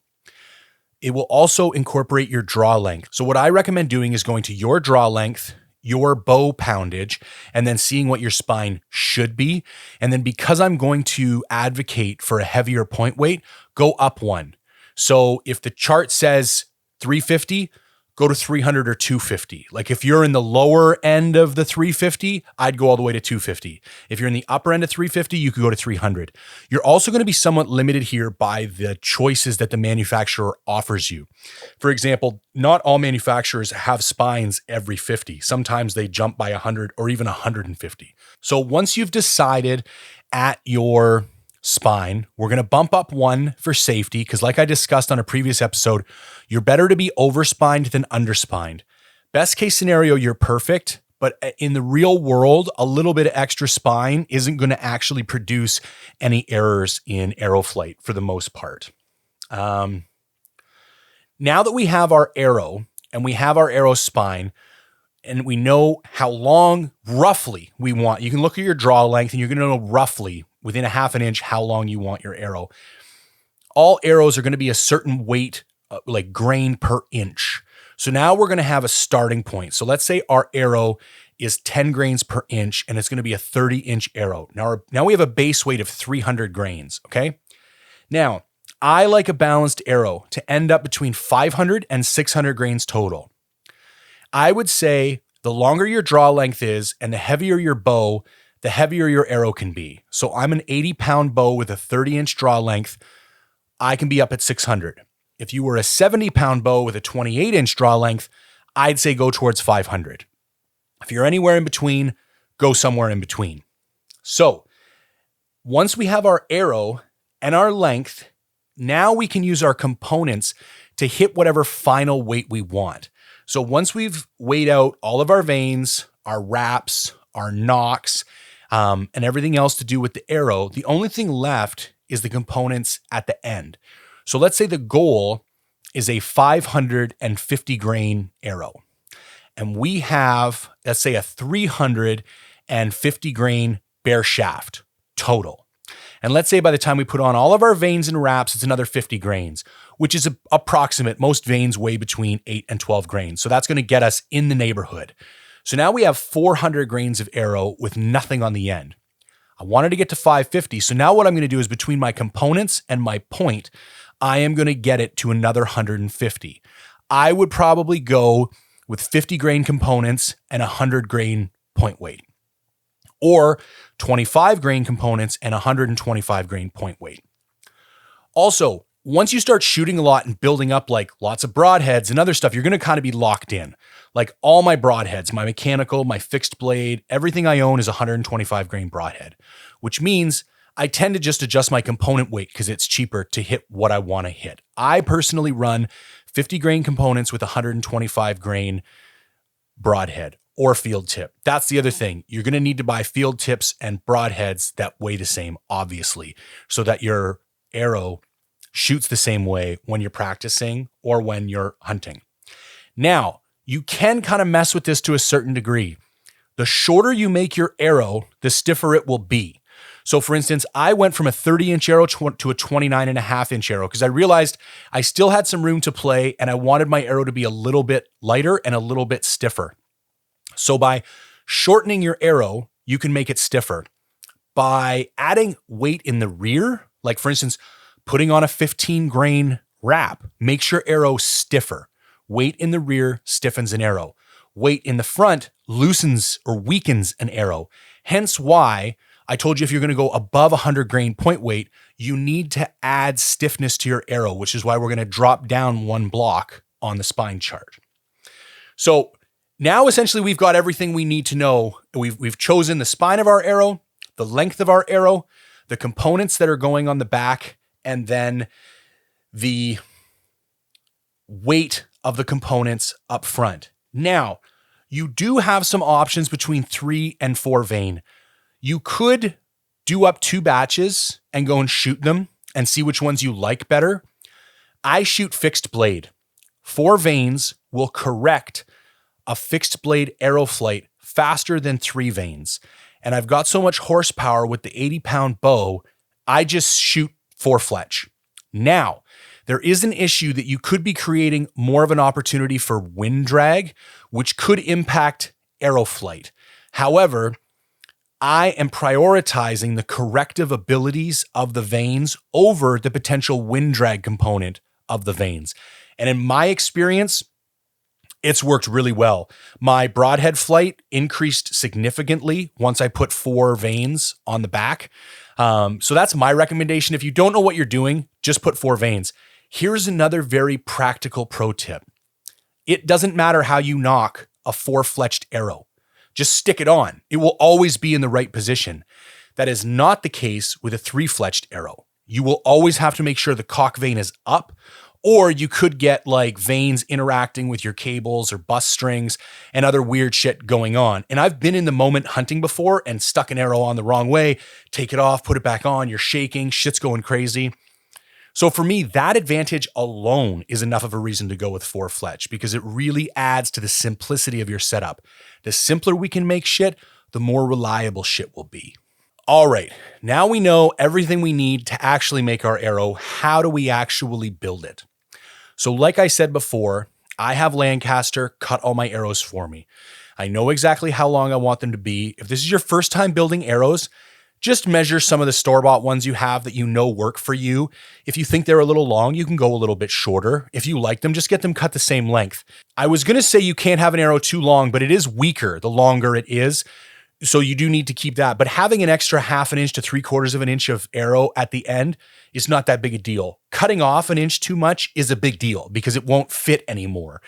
It will also incorporate your draw length. So what I recommend doing is going to your draw length, your bow poundage, and then seeing what your spine should be. And then because I'm going to advocate for a heavier point weight, go up one. So if the chart says 350, go to 300 or 250. Like if you're in the lower end of the 350, I'd go all the way to 250. If you're in the upper end of 350, you could go to 300. You're also going to be somewhat limited here by the choices that the manufacturer offers you. For example, not all manufacturers have spines every 50. Sometimes they jump by 100 or even 150. So once you've decided at your spine, we're going to bump up one for safety because like I discussed on a previous episode, you're better to be overspined than underspined. Best case scenario, you're perfect, but in the real world, a little bit of extra spine isn't going to actually produce any errors in arrow flight for the most part. Now that we have our arrow and we have our arrow spine, and we know how long roughly we want, you can look at your draw length and you're going to know roughly within a 1/2 inch how long you want your arrow. All arrows are going to be a certain weight, like grain per inch. So now we're going to have a starting point. So let's say our arrow is 10 grains per inch and it's going to be a 30-inch arrow. Now we have a base weight of 300 grains, okay? Now, I like a balanced arrow to end up between 500 and 600 grains total. I would say the longer your draw length is and the heavier your bow, the heavier your arrow can be. So I'm an 80-pound bow with a 30-inch draw length. I can be up at 600. If you were a 70-pound bow with a 28-inch draw length, I'd say go towards 500. If you're anywhere in between, go somewhere in between. So once we have our arrow and our length, now we can use our components to hit whatever final weight we want. So once we've weighed out all of our vanes, our wraps, our nocks, and everything else to do with the arrow, the only thing left is the components at the end. So let's say the goal is a 550 grain arrow. And we have, let's say, a 350 grain bare shaft total. And let's say by the time we put on all of our vanes and wraps, it's another 50 grains, which is approximate. Most vanes weigh between 8 and 12 grains. So that's going to get us in the neighborhood. So now we have 400 grains of arrow with nothing on the end. I wanted to get to 550. So now what I'm going to do is between my components and my point, I am going to get it to another 150. I would probably go with 50 grain components and 100 grain point weight, or 25 grain components and 125 grain point weight. Also, once you start shooting a lot and building up like lots of broadheads and other stuff, you're going to kind of be locked in. Like all my broadheads, my mechanical, my fixed blade, everything I own is 125 grain broadhead, which means I tend to just adjust my component weight because it's cheaper to hit what I want to hit. I personally run 50 grain components with 125 grain broadhead or field tip. That's the other thing. You're going to need to buy field tips and broadheads that weigh the same, obviously, so that your arrow shoots the same way when you're practicing or when you're hunting. Now, you can kind of mess with this to a certain degree. The shorter you make your arrow, the stiffer it will be. So for instance, I went from a 30-inch arrow to a 29.5-inch arrow because I realized I still had some room to play and I wanted my arrow to be a little bit lighter and a little bit stiffer. So by shortening your arrow, you can make it stiffer. By adding weight in the rear, like for instance, putting on a 15 grain wrap, makes your arrow stiffer. Weight in the rear stiffens an arrow. Weight in the front loosens or weakens an arrow. Hence why I told you if you're going to go above 100 grain point weight, you need to add stiffness to your arrow, which is why we're going to drop down one block on the spine chart. So now essentially we've got everything we need to know. We've chosen the spine of our arrow, the length of our arrow, the components that are going on the back, and then the weight of the components up front. Now, you do have some options between 3 and 4 vane. You could do up 2 batches and go and shoot them and see which ones you like better. I shoot fixed blade. 4 vanes will correct a fixed blade arrow flight faster than 3 vanes. And I've got so much horsepower with the 80-pound bow, I just shoot 4 fletch. Now, there is an issue that you could be creating more of an opportunity for wind drag, which could impact arrow flight. However, I am prioritizing the corrective abilities of the vanes over the potential wind drag component of the vanes. And in my experience, it's worked really well. My broadhead flight increased significantly once I put 4 vanes on the back. So that's my recommendation. If you don't know what you're doing, just put 4 vanes. Here's another very practical pro tip. It doesn't matter how you knock a 4-fletched arrow. Just stick it on. It will always be in the right position. That is not the case with a 3-fletched arrow. You will always have to make sure the cock vane is up, or you could get like vanes interacting with your cables or bus strings and other weird shit going on. And I've been in the moment hunting before and stuck an arrow on the wrong way, take it off, put it back on, you're shaking, shit's going crazy. So for me, that advantage alone is enough of a reason to go with 4-fletch because it really adds to the simplicity of your setup. The simpler we can make shit, the more reliable shit will be. All right, now we know everything we need to actually make our arrow. How do we actually build it? So like I said before, I have Lancaster cut all my arrows for me. I know exactly how long I want them to be. If this is your first time building arrows, Just measure some of the store-bought ones you have that you know work for you. If you think they're a little long, you can go a little bit shorter. If you like them, just get them cut the same length. I was going to say you can't have an arrow too long, but it is weaker the longer it is. So you do need to keep that. But having an extra 1/2 inch to 3/4 of an inch of arrow at the end is not that big a deal. Cutting off an inch too much is a big deal because it won't fit anymore.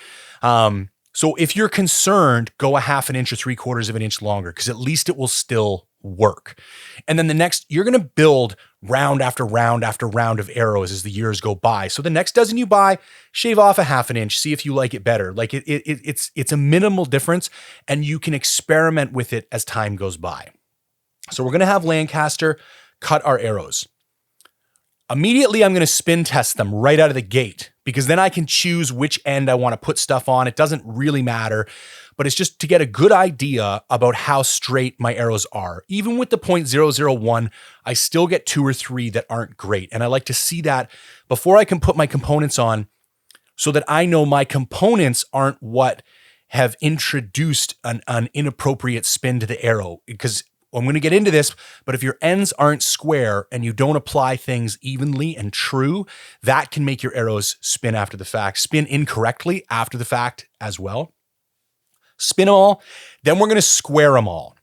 So if you're concerned, go a 1/2 inch or 3/4 of an inch longer because at least it will still work. And then the next, you're going to build round after round after round of arrows as the years go by. So the next dozen you buy, shave off a 1/2 inch, see if you like it better. Like it's a minimal difference and you can experiment with it as time goes by. So we're going to have Lancaster cut our arrows. Immediately, I'm going to spin test them right out of the gate because then I can choose which end I want to put stuff on. It doesn't really matter, but it's just to get a good idea about how straight my arrows are. Even with the .001, I still get 2 or 3 that aren't great. And I like to see that before I can put my components on so that I know my components aren't what have introduced an inappropriate spin to the arrow. Because I'm going to get into this, but if your ends aren't square and you don't apply things evenly and true, that can make your arrows spin after the fact, spin incorrectly after the fact as well. Spin them all, then we're going to square them all.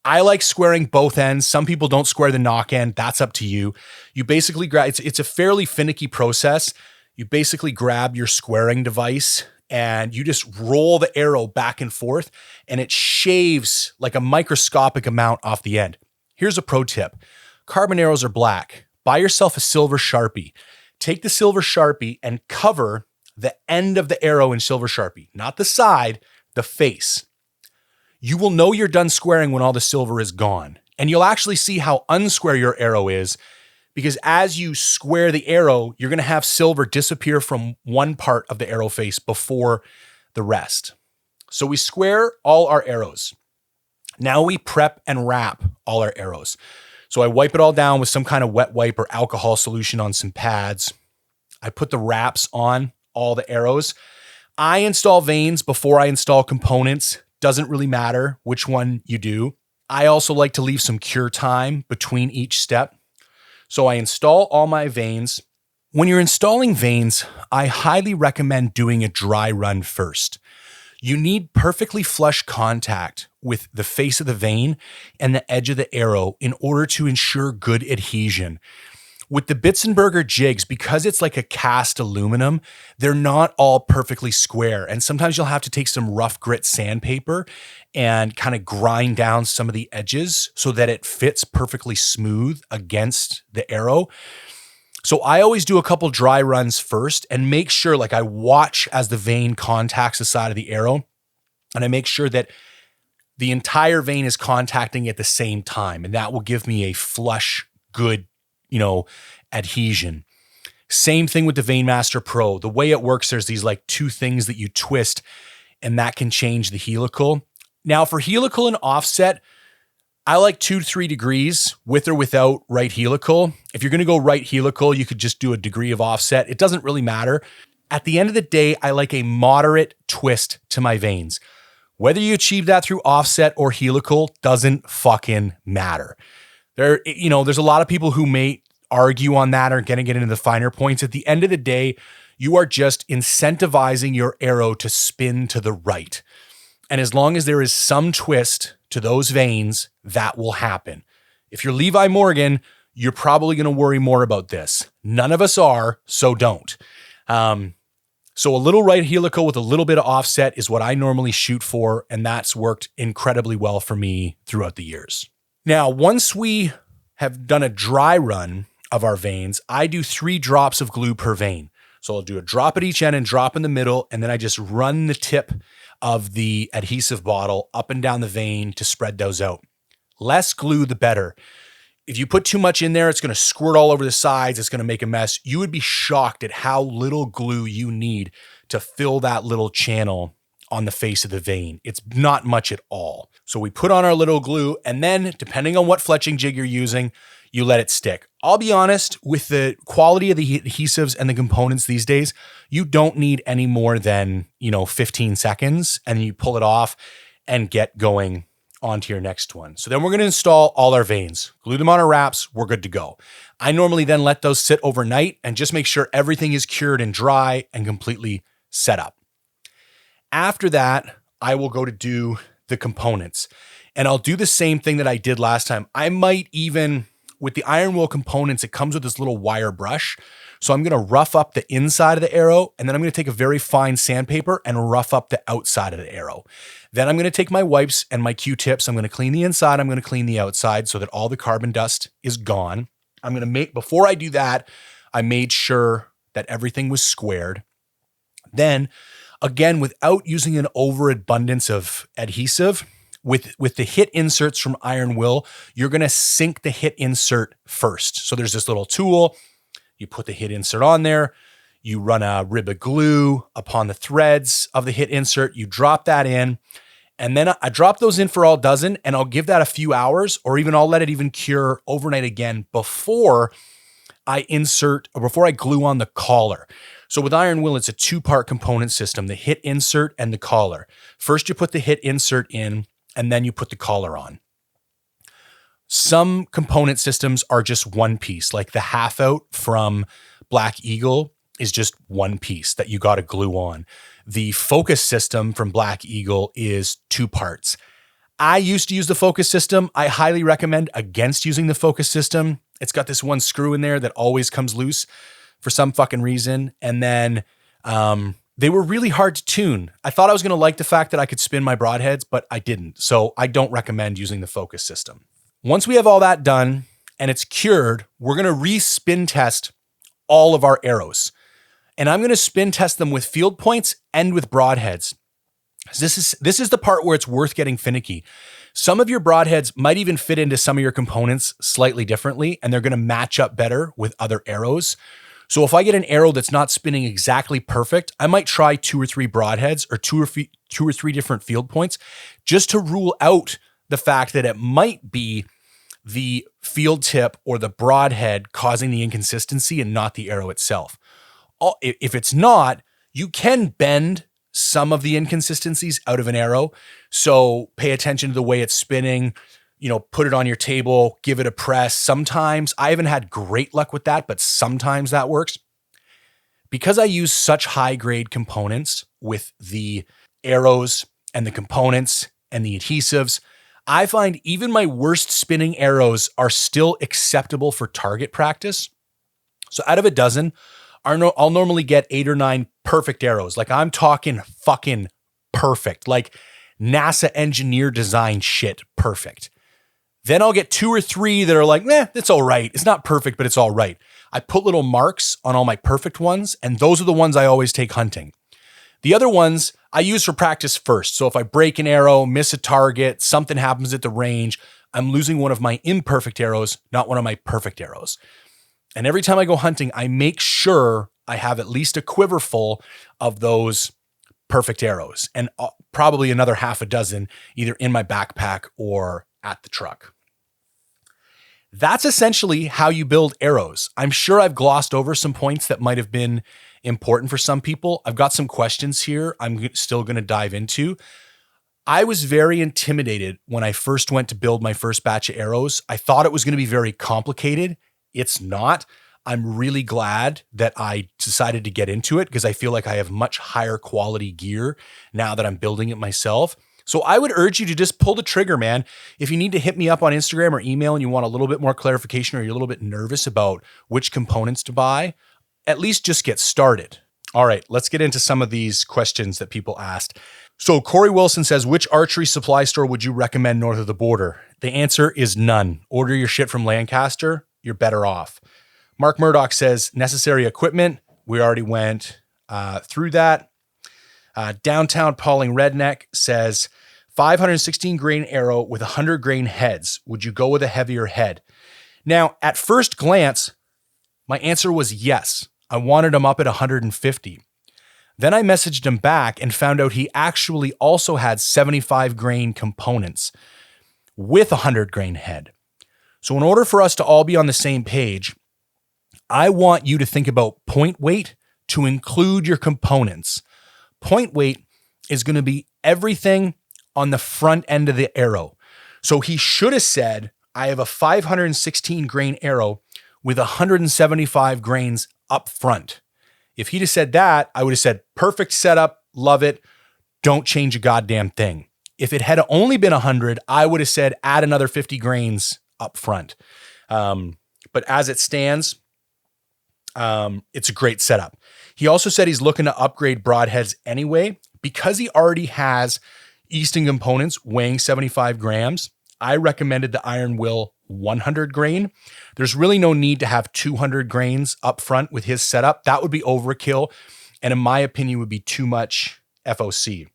I like squaring both ends. Some people don't square the knock end. That's up to you. You basically grab, it's a fairly finicky process. You basically grab your squaring device and you just roll the arrow back and forth and it shaves like a microscopic amount off the end. Here's a pro tip. Carbon arrows are black. Buy yourself a silver Sharpie. Take the silver Sharpie and cover the end of the arrow in silver Sharpie, not the side, the face. You will know you're done squaring when all the silver is gone. And you'll actually see how unsquare your arrow is because as you square the arrow, you're going to have silver disappear from one part of the arrow face before the rest. So we square all our arrows. Now we prep and wrap all our arrows. So I wipe it all down with some kind of wet wipe or alcohol solution on some pads. I put the wraps on all the arrows. I install vanes before I install components. Doesn't really matter which one you do. I also like to leave some cure time between each step. So I install all my vanes. When you're installing vanes, I highly recommend doing a dry run first. You need perfectly flush contact with the face of the vane and the edge of the arrow in order to ensure good adhesion. With the Bitzenberger jigs, because it's like a cast aluminum, they're not all perfectly square. And sometimes you'll have to take some rough grit sandpaper and kind of grind down some of the edges so that it fits perfectly smooth against the arrow. So I always do a couple dry runs first and make sure, like I watch as the vane contacts the side of the arrow, and I make sure that the entire vane is contacting at the same time. And that will give me a flush, good, adhesion. Same thing with the VaneMaster Pro. The way it works, there's these like 2 things that you twist and that can change the helical. Now for helical and offset, I like 2 to 3 degrees with or without right helical. If you're going to go right helical, you could just do a degree of offset. It doesn't really matter. At the end of the day, I like a moderate twist to my vanes. Whether you achieve that through offset or helical doesn't fucking matter. There's a lot of people who may argue on that or going to get into the finer points. At the end of the day, you are just incentivizing your arrow to spin to the right. And as long as there is some twist to those vanes, that will happen. If you're Levi Morgan, you're probably going to worry more about this. None of us are, so don't. So a little right helical with a little bit of offset is what I normally shoot for, and that's worked incredibly well for me throughout the years. Now, once we have done a dry run of our vanes, I do 3 drops of glue per vane. So I'll do a drop at each end and drop in the middle, and then I just run the tip of the adhesive bottle up and down the vane to spread those out. Less glue, the better. If you put too much in there, it's going to squirt all over the sides. It's going to make a mess. You would be shocked at how little glue you need to fill that little channel on the face of the vane. It's not much at all. So we put on our little glue, and then depending on what fletching jig you're using, you let it stick. I'll be honest, with the quality of the adhesives and the components these days, you don't need any more than, 15 seconds, and you pull it off and get going on to your next one. So then we're going to install all our vanes, glue them on our wraps. We're good to go. I normally then let those sit overnight and just make sure everything is cured and dry and completely set up. After that, I will go to do the components, and I'll do the same thing that I did last time. I might even, with the iron will components, it comes with this little wire brush. So I'm going to rough up the inside of the arrow, and then I'm going to take a very fine sandpaper and rough up the outside of the arrow. Then I'm going to take my wipes and my Q-tips. I'm going to clean the inside. I'm going to clean the outside so that all the carbon dust is gone. I'm going to before I do that, I made sure that everything was squared. Then again, without using an overabundance of adhesive, with the hit inserts from Iron Will, you're going to sink the hit insert first. So there's this little tool. You put the hit insert on there. You run a rib of glue upon the threads of the hit insert. You drop that in. And then I drop those in for all dozen, and I'll give that a few hours, or even I'll let it even cure overnight again before I insert or before I glue on the collar. So with Iron Will, it's a two-part component system, the hit insert and the collar. First, you put the hit insert in, and then you put the collar on. Some component systems are just one piece, like the half out from Black Eagle is just one piece that you got to glue on. The focus system from Black Eagle is two parts. I used to use the focus system. I highly recommend against using the focus system. It's got this one screw in there that always comes loose for some fucking reason. And then they were really hard to tune. I thought I was going to like the fact that I could spin my broadheads, but I didn't. So I don't recommend using the focus system. Once we have all that done and it's cured, we're going to re-spin test all of our arrows. And I'm going to spin test them with field points and with broadheads. This is the part where it's worth getting finicky. Some of your broadheads might even fit into some of your components slightly differently, and they're going to match up better with other arrows. So if I get an arrow that's not spinning exactly perfect, I might try 2 or 3 broadheads or two or three different field points just to rule out the fact that it might be the field tip or the broadhead causing the inconsistency and not the arrow itself. If it's not, you can bend some of the inconsistencies out of an arrow. So pay attention to the way it's spinning, put it on your table, give it a press. Sometimes I haven't had great luck with that, but sometimes that works. Because I use such high grade components with the arrows and the components and the adhesives, I find even my worst spinning arrows are still acceptable for target practice. So out of a dozen, I'll normally get 8 or 9 perfect arrows. Like I'm talking fucking perfect, like NASA engineer design shit perfect. Then I'll get 2 or 3 that are like, it's all right. It's not perfect, but it's all right. I put little marks on all my perfect ones, and those are the ones I always take hunting. The other ones I use for practice first. So if I break an arrow, miss a target, something happens at the range, I'm losing one of my imperfect arrows, not one of my perfect arrows. And every time I go hunting, I make sure I have at least a quiver full of those perfect arrows, and probably another half a dozen either in my backpack or at the truck. That's essentially how you build arrows. I'm sure I've glossed over some points that might have been important for some people. I've got some questions here I'm still going to dive into. I was very intimidated when I first went to build my first batch of arrows. I thought it was going to be very complicated. It's not. I'm really glad that I decided to get into it because I feel like I have much higher quality gear now that I'm building it myself. So I would urge you to just pull the trigger, man. If you need to hit me up on Instagram or email and you want a little bit more clarification or you're a little bit nervous about which components to buy, at least just get started. All right, let's get into some of these questions that people asked. So Corey Wilson says, which archery supply store would you recommend north of the border? The answer is none. Order your shit from Lancaster. You're better off. Mark Murdoch says, necessary equipment. We already went through that. Downtown Pauling Redneck says, 516 grain arrow with 100 grain heads. Would you go with a heavier head? Now, at first glance, my answer was yes. I wanted him up at 150. Then I messaged him back and found out he actually also had 75 grain components with a 100 grain head. So in order for us to all be on the same page, I want you to think about point weight to include your components. Point weight is going to be everything on the front end of the arrow. So he should have said, I have a 516 grain arrow with 175 grains up front. If he'd have said that, I would have said, perfect setup, love it, don't change a goddamn thing. If it had only been 100, I would have said, add another 50 grains up front. But as it stands, it's a great setup. He also said he's looking to upgrade broadheads anyway. Because he already has Easton components weighing 75 grams, I recommended the Iron Will 100 grain. There's really no need to have 200 grains up front with his setup. That would be overkill, and in my opinion, would be too much FOC.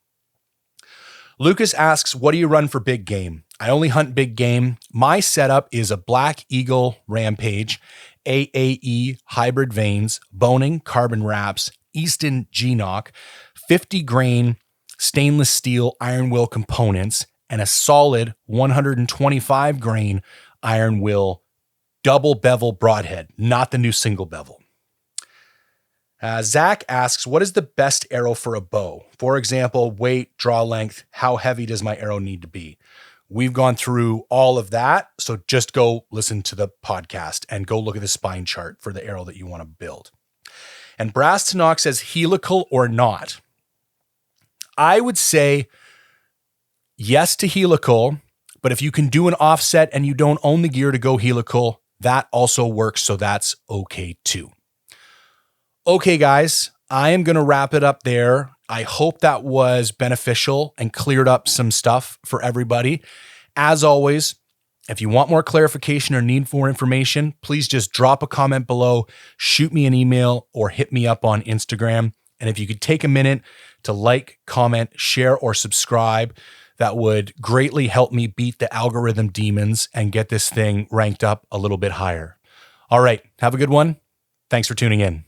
Lucas asks, what do you run for big game? I only hunt big game. My setup is a Black Eagle Rampage, AAE hybrid vanes, boning, carbon wraps, Easton G-Knock, 50 grain stainless steel Iron Will components, and a solid 125 grain Iron Will double bevel broadhead, not the new single bevel. Zach asks, what is the best arrow for a bow? For example, weight, draw length, how heavy does my arrow need to be? We've gone through all of that, so just go listen to the podcast and go look at the spine chart for the arrow that you want to build. And Brass to Knock says helical or not. I would say yes to helical, but if you can do an offset and you don't own the gear to go helical, that also works, so that's okay too. Okay, guys, I am going to wrap it up there. I hope that was beneficial and cleared up some stuff for everybody. As always, if you want more clarification or need more information, please just drop a comment below, shoot me an email, or hit me up on Instagram. And if you could take a minute to like, comment, share, or subscribe, that would greatly help me beat the algorithm demons and get this thing ranked up a little bit higher. All right, have a good one. Thanks for tuning in.